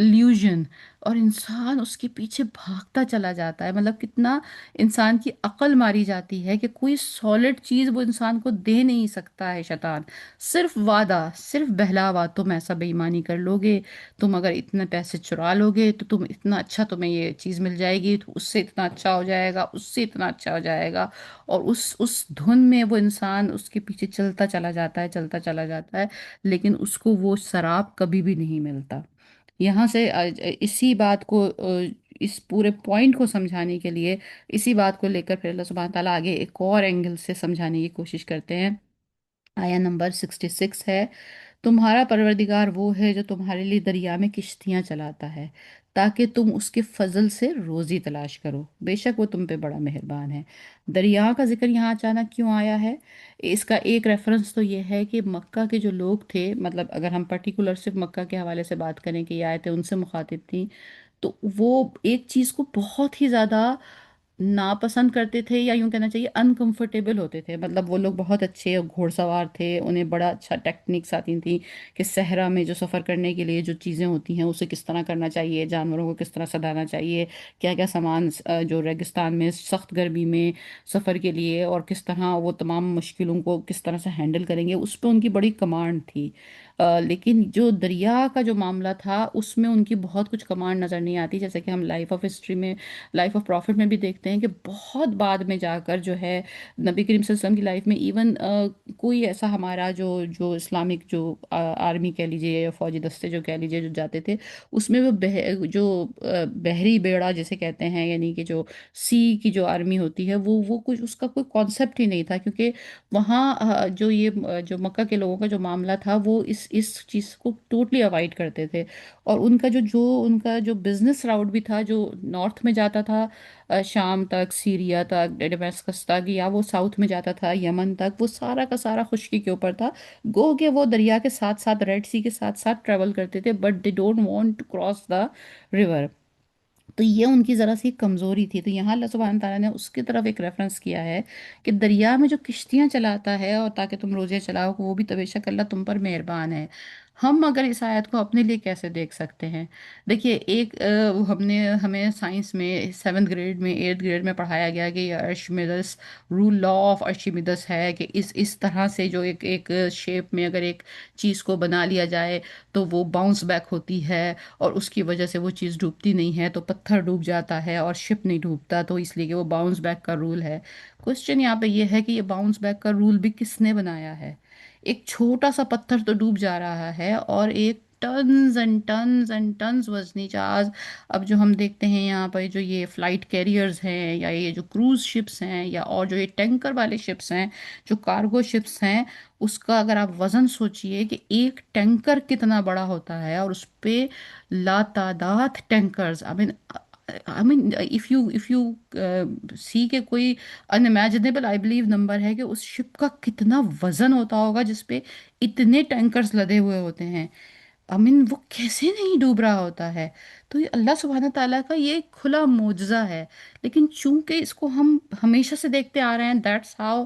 illusion، اور انسان اس کے پیچھے بھاگتا چلا جاتا ہے۔ مطلب کتنا انسان کی عقل ماری جاتی ہے کہ کوئی سالڈ چیز وہ انسان کو دے نہیں سکتا ہے شیطان، صرف وعدہ، صرف بہلاوا، تم ایسا بے ایمانی کر لو گے، تم اگر اتنے پیسے چرا لو گے تو تم اتنا اچھا، تمہیں یہ چیز مل جائے گی، تو اس سے اتنا اچھا ہو جائے گا، اس سے اتنا اچھا ہو جائے گا، اور اس دھن میں وہ انسان اس کے پیچھے چلتا چلا جاتا ہے، چلتا چلا جاتا ہے، لیکن اس کو وہ سراب کبھی بھی نہیں ملتا۔ یہاں سے اسی بات کو اس پورے پوائنٹ کو سمجھانے کے لیے، اسی بات کو لے کر پھر اللہ سبحانہ تعالیٰ آگے ایک اور اینگل سے سمجھانے کی کوشش کرتے ہیں۔ آیا نمبر 66 ہے، تمہارا پروردگار وہ ہے جو تمہارے لیے دریا میں کشتیاں چلاتا ہے تاکہ تم اس کے فضل سے روزی تلاش کرو، بے شک وہ تم پہ بڑا مہربان ہے۔ دریا کا ذکر یہاں اچانک کیوں آیا ہے؟ اس کا ایک ریفرنس تو یہ ہے کہ مکہ کے جو لوگ تھے، مطلب اگر ہم پرٹیکولر صرف مکہ کے حوالے سے بات کریں کہ یہ آیتیں ان سے مخاطب تھیں، تو وہ ایک چیز کو بہت ہی زیادہ ناپسند کرتے تھے، یا یوں کہنا چاہیے انکمفرٹیبل ہوتے تھے۔ مطلب وہ لوگ بہت اچھے گھوڑ سوار تھے، انہیں بڑا اچھا ٹیکنیکس آتی تھیں کہ صحرا میں جو سفر کرنے کے لیے جو چیزیں ہوتی ہیں اسے کس طرح کرنا چاہیے، جانوروں کو کس طرح سدھانا چاہیے، کیا کیا سامان جو ریگستان میں سخت گرمی میں سفر کے لیے، اور کس طرح وہ تمام مشکلوں کو کس طرح سے ہینڈل کریں گے، اس پہ ان کی بڑی کمانڈ تھی۔ لیکن جو دریا کا جو معاملہ تھا اس میں ان کی بہت کچھ کمانڈ نظر نہیں آتی، جیسے کہ ہم لائف آف ہسٹری میں، لائف آف پروفٹ میں بھی دیکھتے ہیں کہ بہت بعد میں جا کر جو ہے نبی کریم صلی اللہ علیہ وسلم کی لائف میں ایون کوئی ایسا ہمارا جو اسلامک جو آرمی کہہ لیجیے یا فوجی دستے جو کہہ لیجیے جو جاتے تھے، اس میں وہ جو بحری بیڑا جسے کہتے ہیں، یعنی کہ جو سی کی جو آرمی ہوتی ہے، وہ کچھ اس کا کوئی کانسیپٹ ہی نہیں تھا، کیونکہ وہاں جو مکہ کے لوگوں کا جو معاملہ تھا وہ اس چیز کو ٹوٹلی اوائڈ کرتے تھے، اور ان کا جو بزنس راؤٹ بھی تھا جو نارتھ میں جاتا تھا، شام تک، سیریا تک، ڈیماسکس تک، یا وہ ساؤتھ میں جاتا تھا یمن تک، وہ سارا کا سارا خشکی کے اوپر تھا۔ گو کہ وہ دریا کے ساتھ ساتھ، ریڈ سی کے ساتھ ساتھ ٹریول کرتے تھے، but they don't want to cross the river. تو یہ ان کی ذرا سی کمزوری تھی، تو یہاں اللہ سبحانہ تعالیٰ نے اس کی طرف ایک ریفرنس کیا ہے کہ دریا میں جو کشتیاں چلاتا ہے اور تاکہ تم روزے چلاؤ، وہ بھی تو بے شک اللہ تم پر مہربان ہے۔ ہم اگر اس آیت کو اپنے لیے کیسے دیکھ سکتے ہیں؟ دیکھیے، ایک ہمیں سائنس میں 7 گریڈ میں 8 گریڈ میں پڑھایا گیا کہ یہ ارشمیدس رول، لا آف ارشمیدس ہے کہ اس طرح سے جو ایک ایک شیپ میں اگر ایک چیز کو بنا لیا جائے تو وہ باؤنس بیک ہوتی ہے، اور اس کی وجہ سے وہ چیز ڈوبتی نہیں ہے، تو پتھر ڈوب جاتا ہے اور شپ نہیں ڈوبتا، تو اس لیے کہ وہ باؤنس بیک کا رول ہے۔ کوشچن یہاں پہ یہ ہے کہ یہ باؤنس بیک کا رول بھی کس نے بنایا ہے؟ ایک چھوٹا سا پتھر تو ڈوب جا رہا ہے، اور ایک tons and tons and tons وزنی جہاز، اب جو ہم دیکھتے ہیں یہاں پر جو یہ فلائٹ کیریئرز ہیں، یا یہ جو کروز شپس ہیں، یا اور جو یہ ٹینکر والے شپس ہیں، جو کارگو شپس ہیں، اس کا اگر آپ وزن سوچئے کہ ایک ٹینکر کتنا بڑا ہوتا ہے، اور اس پہ لاتعداد tankers, I mean if you see کے کوئی unimaginable I believe number ہے کہ اس شپ کا کتنا وزن ہوتا ہوگا جس پہ اتنے ٹینکرز لدے ہوئے ہوتے ہیں۔ وہ کیسے نہیں ڈوب رہا ہوتا ہے؟ تو یہ اللہ سبحانہ تعالیٰ کا یہ ایک کھلا معجزہ ہے، لیکن چونکہ اس کو ہم ہمیشہ سے دیکھتے آ رہے ہیں، that's how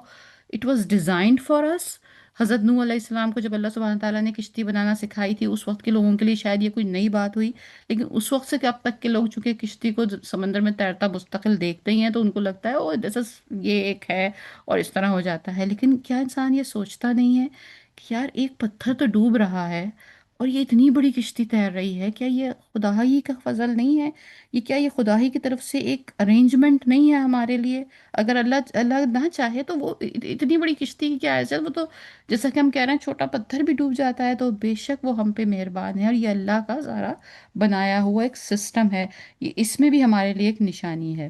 it was designed for us. حضرت نوح علیہ السلام کو جب اللہ سبحانہ تعالیٰ نے کشتی بنانا سکھائی تھی، اس وقت کے لوگوں کے لیے شاید یہ کوئی نئی بات ہوئی، لیکن اس وقت سے کہ اب تک کے لوگ چونکہ کشتی کو سمندر میں تیرتا مستقل دیکھتے ہی ہیں، تو ان کو لگتا ہے او دس از، یہ ایک ہے اور اس طرح ہو جاتا ہے۔ لیکن کیا انسان یہ سوچتا نہیں ہے کہ یار ایک پتھر تو ڈوب رہا ہے اور یہ اتنی بڑی کشتی تیر رہی ہے؟ کیا یہ خدا ہی کا فضل نہیں ہے؟ یہ کیا یہ خدا ہی کی طرف سے ایک ارینجمنٹ نہیں ہے ہمارے لیے؟ اگر اللہ نہ چاہے تو وہ اتنی بڑی کشتی کی کیا حیثیت؟ وہ تو جیسا کہ ہم کہہ رہے ہیں چھوٹا پتھر بھی ڈوب جاتا ہے، تو بے شک وہ ہم پہ مہربان ہے، اور یہ اللہ کا سارا بنایا ہوا ایک سسٹم ہے، یہ اس میں بھی ہمارے لیے ایک نشانی ہے۔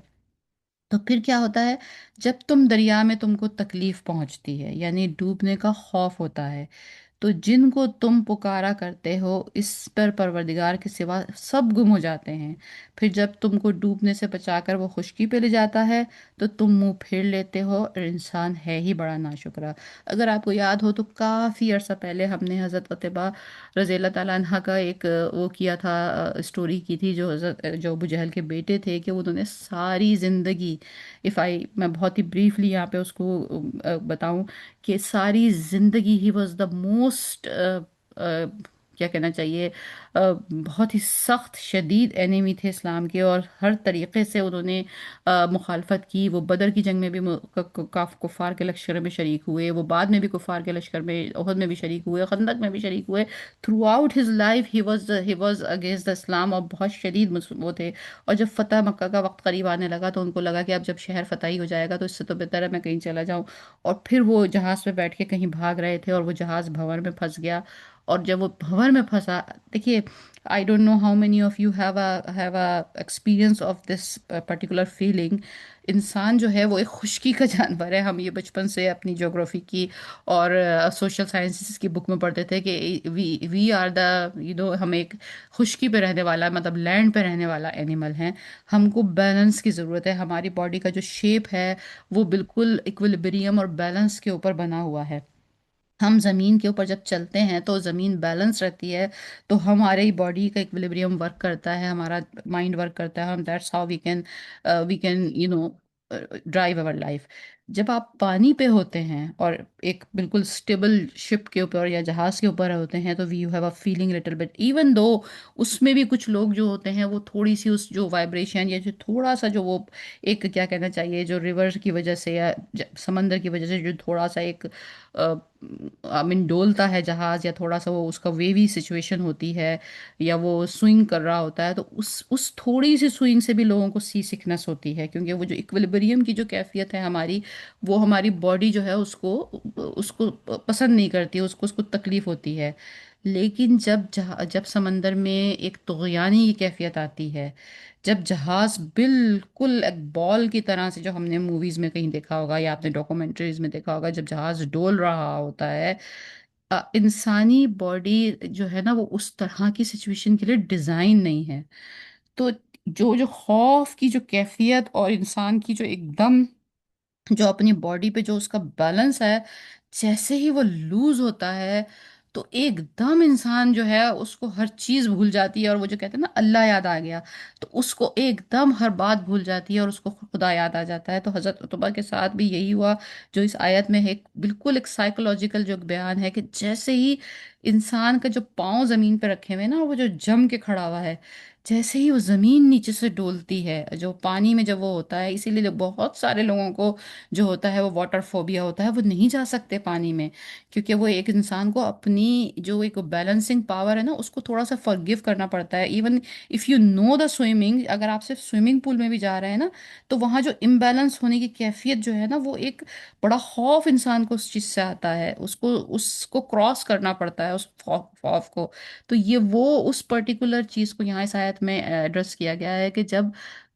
تو پھر کیا ہوتا ہے؟ جب تم دریا میں تم کو تکلیف پہنچتی ہے، یعنی ڈوبنے کا خوف ہوتا ہے، تو جن کو تم پکارا کرتے ہو اس پر پروردگار کے سوا سب گم ہو جاتے ہیں۔ پھر جب تم کو ڈوبنے سے بچا کر وہ خشکی پہ لے جاتا ہے تو تم منہ پھیر لیتے ہو، اور انسان ہے ہی بڑا ناشکرا۔ اگر آپ کو یاد ہو تو کافی عرصہ پہلے ہم نے حضرت عتبہ رضی اللہ تعالیٰ عنہ کا ایک وہ کیا تھا، اسٹوری کی تھی، جو حضرت جو ابو جہل کے بیٹے تھے، کہ انہوں نے ساری زندگی، میں بہت ہی بریفلی یہاں پہ اس کو بتاؤں، کہ ساری زندگی ہی واز دا موسٹ، کیا کہنا چاہیے، بہت ہی سخت شدید اینیمی تھے اسلام کے، اور ہر طریقے سے انہوں نے مخالفت کی۔ وہ بدر کی جنگ میں بھی کفار کے لشکر میں شریک ہوئے، وہ بعد میں بھی کفار کے لشکر میں احد میں بھی شریک ہوئے، خندق میں بھی شریک ہوئے۔ Throughout his life he was against the Islam, اور بہت شدید وہ تھے۔ اور جب فتح مکہ کا وقت قریب آنے لگا تو ان کو لگا کہ اب جب شہر فتح ہی ہو جائے گا تو اس سے تو بہتر ہے میں کہیں چلا جاؤں، اور پھر وہ جہاز پہ بیٹھ کے کہیں بھاگ رہے تھے، اور وہ جہاز بھنور میں پھنس گیا۔ اور جب وہ بھنور میں پھنسا، دیکھیے، I don't know how many of you have a experience of this particular feeling. انسان جو ہے وہ ایک خشکی کا جانور ہے، ہم یہ بچپن سے اپنی جغرافی کی اور سوشل سائنسز کی بک میں پڑھتے تھے کہ وی آر دا ہم ایک خشکی پہ رہنے والا، مطلب لینڈ پہ رہنے والا اینیمل ہیں۔ ہم کو بیلنس کی ضرورت ہے، ہماری باڈی کا جو شیپ ہے وہ بالکل ایکویلیبریم اور بیلنس کے اوپر بنا ہوا ہے۔ ہم زمین کے اوپر جب چلتے ہیں تو زمین بیلنس رہتی ہے، تو ہمارے باڈی کا ایکویلیبریم ورک کرتا ہے، ہمارا مائنڈ ورک کرتا ہے، ہم that's how we can drive over life. جب آپ پانی پہ ہوتے ہیں اور ایک بالکل اسٹیبل شپ کے اوپر یا جہاز کے اوپر ہوتے ہیں، تو we you have a feeling little bit, even though اس میں بھی کچھ لوگ جو ہوتے ہیں وہ تھوڑی سی اس جو وائبریشن یا جو تھوڑا سا جو وہ ایک کیا کہنا چاہیے، جو ریور کی وجہ سے یا سمندر کی وجہ سے جو تھوڑا سا ایک ڈولتا ہے جہاز، یا تھوڑا سا وہ اس کا ویوی سچویشن ہوتی ہے، یا وہ سوئنگ کر رہا ہوتا ہے، تو اس تھوڑی سی سوئنگ سے بھی لوگوں کو سی سکنس ہوتی ہے، کیونکہ وہ جو ایکویلیبریم کی جو کیفیت ہے ہماری، وہ ہماری باڈی جو ہے اس کو پسند نہیں کرتی، اس کو تکلیف ہوتی ہے۔ لیکن جب سمندر میں ایک طغیانی کی کیفیت آتی ہے، جب جہاز بالکل ایک بال کی طرح سے، جو ہم نے موویز میں کہیں دیکھا ہوگا یا آپ نے ڈاکومنٹریز میں دیکھا ہوگا، جب جہاز ڈول رہا ہوتا ہے، انسانی باڈی جو ہے نا وہ اس طرح کی سچویشن کے لیے ڈیزائن نہیں ہے۔ تو جو خوف کی جو کیفیت، اور انسان کی جو ایک دم جو اپنی باڈی پہ جو اس کا بیلنس ہے، جیسے ہی وہ لوز ہوتا ہے تو ایک دم انسان جو ہے اس کو ہر چیز بھول جاتی ہے، اور وہ جو کہتے ہیں نا اللہ یاد آ گیا، تو اس کو ایک دم ہر بات بھول جاتی ہے اور اس کو خدا یاد آ جاتا ہے۔ تو حضرت عتبہ کے ساتھ بھی یہی ہوا، جو اس آیت میں ہے، بالکل ایک سائیکولوجیکل جو بیان ہے کہ جیسے ہی انسان کا جو پاؤں زمین پہ رکھے ہوئے نا، وہ جو جم کے کھڑا ہوا ہے، جیسے ہی وہ زمین نیچے سے ڈولتی ہے، جو پانی میں جب وہ ہوتا ہے، اسی لیے بہت سارے لوگوں کو جو ہوتا ہے وہ واٹر فوبیا ہوتا ہے، وہ نہیں جا سکتے پانی میں، کیونکہ وہ ایک انسان کو اپنی جو ایک بیلنسنگ پاور ہے نا، اس کو تھوڑا سا فرگیو کرنا پڑتا ہے. Even if you know the swimming, اگر آپ صرف سوئمنگ پول میں بھی جا رہے ہیں نا، تو وہاں جو امبیلنس ہونے کی کیفیت جو ہے نا، وہ ایک بڑا خوف انسان کو اس چیز سے آتا ہے، اس کو کراس کرنا پڑتا ہے اس خوف کو. تو یہ وہ اس پرٹیکولر چیز کو یہاں اس آیت میں ایڈریس کیا گیا ہے کہ جب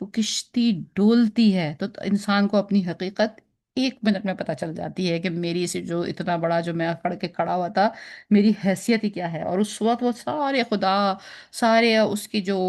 وہ کشتی ڈولتی ہے تو انسان کو اپنی حقیقت 1 منٹ میں پتہ چل جاتی ہے کہ میری سے جو اتنا بڑا جو میں کھڑ کے کھڑا ہوا تھا، میری حیثیت ہی کیا ہے. اور اس وقت وہ سارے خدا، سارے اس کی جو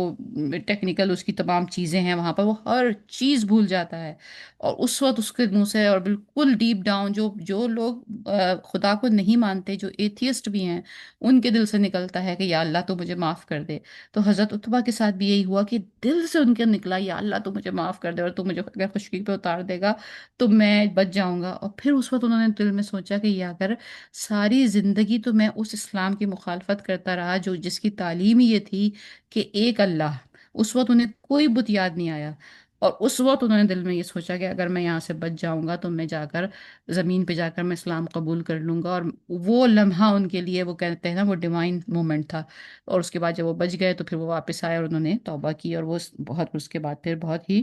ٹیکنیکل اس کی تمام چیزیں ہیں وہاں پر، وہ ہر چیز بھول جاتا ہے. اور اس وقت اس کے منہ سے، اور بالکل ڈیپ ڈاؤن، جو جو لوگ خدا کو نہیں مانتے، جو ایتھیسٹ بھی ہیں، ان کے دل سے نکلتا ہے کہ یا اللہ تو مجھے معاف کر دے. تو حضرت عتبہ کے ساتھ بھی یہی ہوا کہ دل سے ان کے نکلا، یا اللہ تو مجھے معاف کر دے، اور تو مجھے اگر خشکی پہ اتار دے گا تو میں بچ جاؤں گا. اور پھر اس وقت انہوں نے دل میں سوچا کہ یہ اگر ساری زندگی تو میں اس اسلام کی مخالفت کرتا رہا جو جس کی تعلیم ہی یہ تھی کہ ایک اللہ، اس وقت انہیں کوئی بت یاد نہیں آیا. اور اس وقت انہوں نے دل میں یہ سوچا کہ اگر میں یہاں سے بچ جاؤں گا تو میں جا کر زمین پہ جا کر میں اسلام قبول کر لوں گا. اور وہ لمحہ ان کے لیے، وہ کہتے ہیں نا، وہ ڈیوائن مومنٹ تھا. اور اس کے بعد جب وہ بچ گئے تو پھر وہ واپس آئے اور انہوں نے توبہ کی، اور وہ بہت اس کے بعد پھر بہت ہی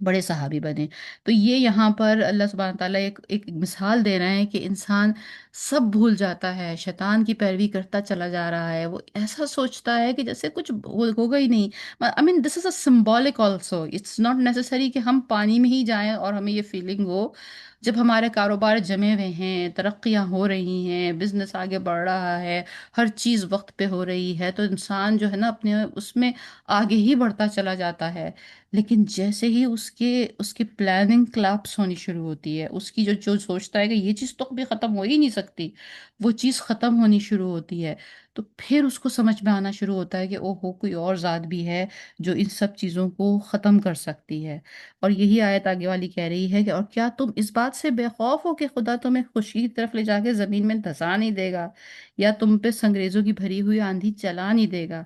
بڑے صحابی بنے. تو یہ یہاں پر اللہ سبحانہ تعالیٰ ایک مثال دے رہے ہیں کہ انسان سب بھول جاتا ہے، شیطان کی پیروی کرتا چلا جا رہا ہے، وہ ایسا سوچتا ہے کہ جیسے کچھ ہوگا ہی نہیں. I mean this is a symbolic also, it's not necessary کہ ہم پانی میں ہی جائیں اور ہمیں یہ فیلنگ ہو. جب ہمارے کاروبار جمے ہوئے ہیں، ترقیاں ہو رہی ہیں، بزنس آگے بڑھ رہا ہے، ہر چیز وقت پہ ہو رہی ہے، تو انسان جو ہے نا اپنے اس میں آگے ہی بڑھتا چلا جاتا ہے. لیکن جیسے ہی اس کی پلاننگ کلاپس ہونی شروع ہوتی ہے، اس کی جو سوچتا ہے کہ یہ چیز تو کبھی ختم ہو ہی نہیں سکتی، وہ چیز ختم ہونی شروع ہوتی ہے. تو پھر اس کو سمجھ میں آنا شروع ہوتا ہے کہ او ہو، کوئی اور ذات بھی ہے جو ان سب چیزوں کو ختم کر سکتی ہے. اور یہی آیت آگے والی کہہ رہی ہے کہ اور کیا تم اس بات سے بے خوف ہو کہ خدا تمہیں خوشی کی طرف لے جا کے زمین میں دھسا نہیں دے گا، یا تم پہ سنگریزوں کی بھری ہوئی آندھی چلا نہیں دے گا؟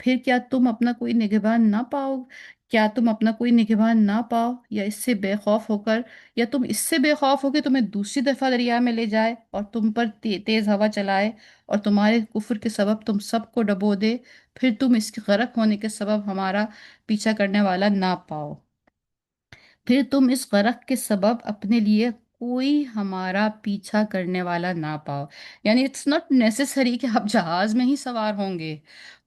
پھر کیا تم اپنا کوئی نگہبان نہ پاؤ؟ کیا تم اپنا کوئی نگہبان نہ پاؤ، یا اس سے بے خوف ہو کر، یا تم اس سے بے خوف ہو کہ تمہیں دوسری دفعہ دریا میں لے جائے اور تم پر تیز ہوا چلائے اور تمہارے کفر کے سبب تم سب کو ڈبو دے، پھر تم اس کے غرق ہونے کے سبب ہمارا پیچھا کرنے والا نہ پاؤ. پھر تم اس غرق کے سبب اپنے لیے کوئی ہمارا پیچھا کرنے والا نہ پاؤ. یعنی اٹس ناٹ نیسسری کہ آپ جہاز میں ہی سوار ہوں گے.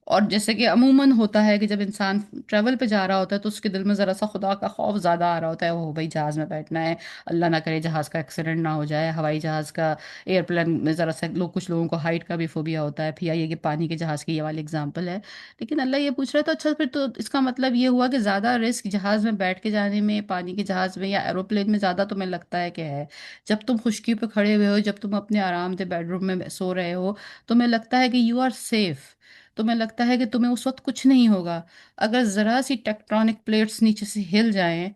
اور جیسے کہ عموماً ہوتا ہے کہ جب انسان ٹریول پہ جا رہا ہوتا ہے تو اس کے دل میں ذرا سا خدا کا خوف زیادہ آ رہا ہوتا ہے، وہ بھائی جہاز میں بیٹھنا ہے، اللہ نہ کرے جہاز کا ایکسیڈنٹ نہ ہو جائے، ہوائی جہاز کا، ایئرپلین میں ذرا سا کچھ لوگوں کو ہائٹ کا بھی فوبیا ہوتا ہے. پھر یہ کہ پانی کے جہاز کی یہ والی اگزامپل ہے. لیکن اللہ یہ پوچھ رہا ہے تو اچھا، پھر تو اس کا مطلب یہ ہوا کہ زیادہ رسک جہاز میں بیٹھ کے جانے میں، پانی کے جہاز میں یا ایروپلین میں زیادہ تمہیں لگتا ہے کہ ہے؟ جب تم خشکی پہ کھڑے ہوئے ہو، جب تم اپنے آرام دہ بیڈ روم میں سو رہے ہو، تمہیں لگتا ہے کہ یو آر سیف، تمہیں لگتا ہے کہ تمہیں اس وقت کچھ نہیں ہوگا. اگر ذرا سی ٹیکٹرونک پلیٹس نیچے سے ہل جائیں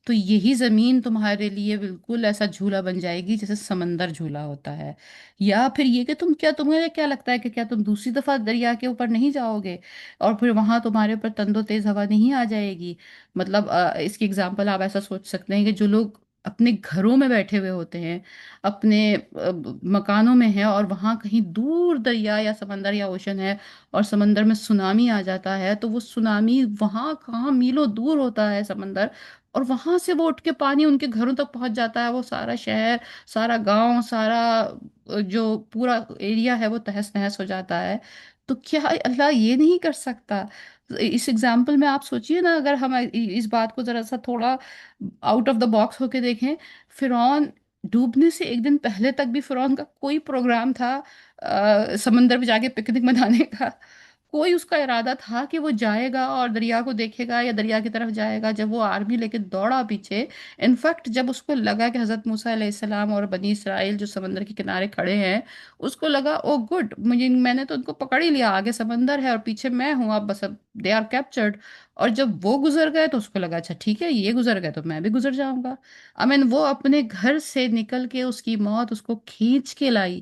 تو یہی زمین تمہارے لیے بالکل ایسا جھولا بن جائے گی جیسے سمندر جھولا ہوتا ہے. یا پھر یہ کہ تمہیں کیا لگتا ہے کہ کیا تم دوسری دفعہ دریا کے اوپر نہیں جاؤ گے اور پھر وہاں تمہارے اوپر تند و تیز ہوا نہیں آ جائے گی؟ مطلب اس کی اگزامپل آپ ایسا سوچ سکتے ہیں کہ جو لوگ اپنے گھروں میں بیٹھے ہوئے ہوتے ہیں، اپنے مکانوں میں ہیں، اور وہاں کہیں دور دریا یا سمندر یا اوشن ہے اور سمندر میں سونامی آ جاتا ہے، تو وہ سونامی وہاں کہاں میلوں دور ہوتا ہے سمندر، اور وہاں سے وہ اٹھ کے پانی ان کے گھروں تک پہنچ جاتا ہے، وہ سارا شہر، سارا گاؤں، سارا جو پورا ایریا ہے وہ تہس نہس ہو جاتا ہے. تو کیا اللہ یہ نہیں کر سکتا؟ اس ایگزامپل میں آپ سوچئے نا، اگر ہم اس بات کو ذرا سا تھوڑا آؤٹ آف دا باکس ہو کے دیکھیں، فرعون ڈوبنے سے 1 دن پہلے تک بھی فرعون کا کوئی پروگرام تھا سمندر میں جا کے پکنک منانے کا؟ کوئی اس کا ارادہ تھا کہ وہ جائے گا اور دریا کو دیکھے گا یا دریا کی طرف جائے گا؟ جب وہ آرمی لے کے دوڑا پیچھے، انفیکٹ جب اس کو لگا کہ حضرت موسیٰ علیہ السلام اور بنی اسرائیل جو سمندر کے کنارے کھڑے ہیں، اس کو لگا او گڈ، میں نے تو ان کو پکڑ ہی لیا، آگے سمندر ہے اور پیچھے میں ہوں، اب بس اب دے آر کیپچرڈ. اور جب وہ گزر گئے تو اس کو لگا اچھا ٹھیک ہے، یہ گزر گئے تو میں بھی گزر جاؤں گا. وہ اپنے گھر سے نکل کے اس کی موت اس کو کھینچ کے لائی.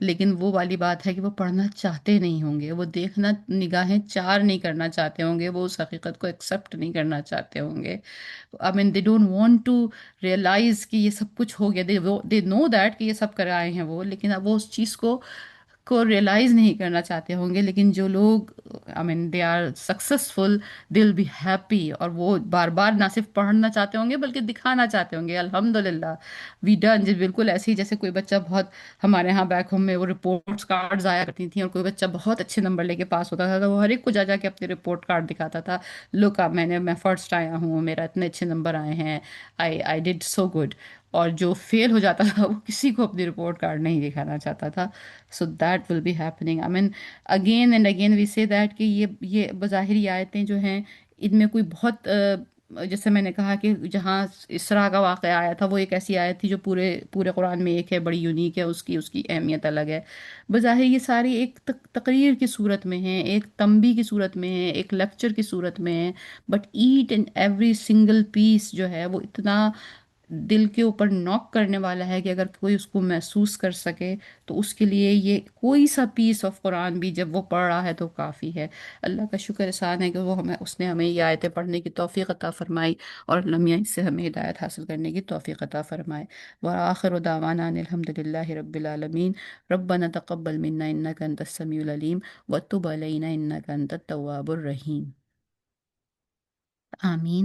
لیکن وہ والی بات ہے کہ وہ پڑھنا چاہتے نہیں ہوں گے، وہ دیکھنا، نگاہیں چار نہیں کرنا چاہتے ہوں گے، وہ اس حقیقت کو ایکسیپٹ نہیں کرنا چاہتے ہوں گے. I mean they don't want to realise کہ یہ سب کچھ ہو گیا. دے نو دیٹ کہ یہ سب کرائے ہیں وہ، لیکن اب وہ اس چیز کو ریئلائز نہیں کرنا چاہتے ہوں گے. لیکن جو لوگ I mean they are successful, they will be happy, اور وہ بار بار نہ صرف پڑھنا چاہتے ہوں گے بلکہ دکھانا چاہتے ہوں گے الحمد للہ وی ڈن. جی بالکل ایسے ہی جیسے کوئی بچہ بہت، ہمارے ہاں بیک ہوم میں وہ رپورٹس کارڈز آیا کرتی تھیں، اور کوئی بچہ بہت اچھے نمبر لے کے پاس ہوتا تھا تو وہ ہر ایک کو جا جا کے اپنے رپورٹ کارڈ دکھاتا تھا. لک اب میں فرسٹ آیا ہوں، میرا اتنے اچھے نمبر آئے ہیں، آئی ڈڈ سو گڈ. اور جو فیل ہو جاتا تھا وہ کسی کو اپنی رپورٹ کارڈ نہیں دکھانا چاہتا تھا. So that will be happening. I mean again and again we say that کہ یہ بظاہری آیتیں جو ہیں، ان میں کوئی بہت جیسے میں نے کہا کہ جہاں اسراء کا واقعہ آیا تھا وہ ایک ایسی آیت تھی جو پورے پورے قرآن میں ایک ہے، بڑی یونیک ہے، اس کی اہمیت الگ ہے. بظاہر یہ ساری ایک تقریر کی صورت میں ہیں، ایک تنبیہ کی صورت میں ہیں، ایک لیکچر کی صورت میں ہیں. But at end every single piece جو ہے وہ اتنا دل کے اوپر نوک کرنے والا ہے کہ اگر کوئی اس کو محسوس کر سکے تو اس کے لیے یہ کوئی سا پیس آف قرآن بھی جب وہ پڑھ رہا ہے تو کافی ہے. اللہ کا شکر احسان ہے کہ اس نے ہمیں یہ آیتیں پڑھنے کی توفیق عطا فرمائی، اور لمحہ اس سے ہمیں ہدایت حاصل کرنے کی توفیق عطا فرمائے. وآخر دعوانا ان الحمد للہ رب العالمین. ربنا تقبل منا انک انت السمیع العلیم وتب علینا انک انت التواب الرحیم. آمین.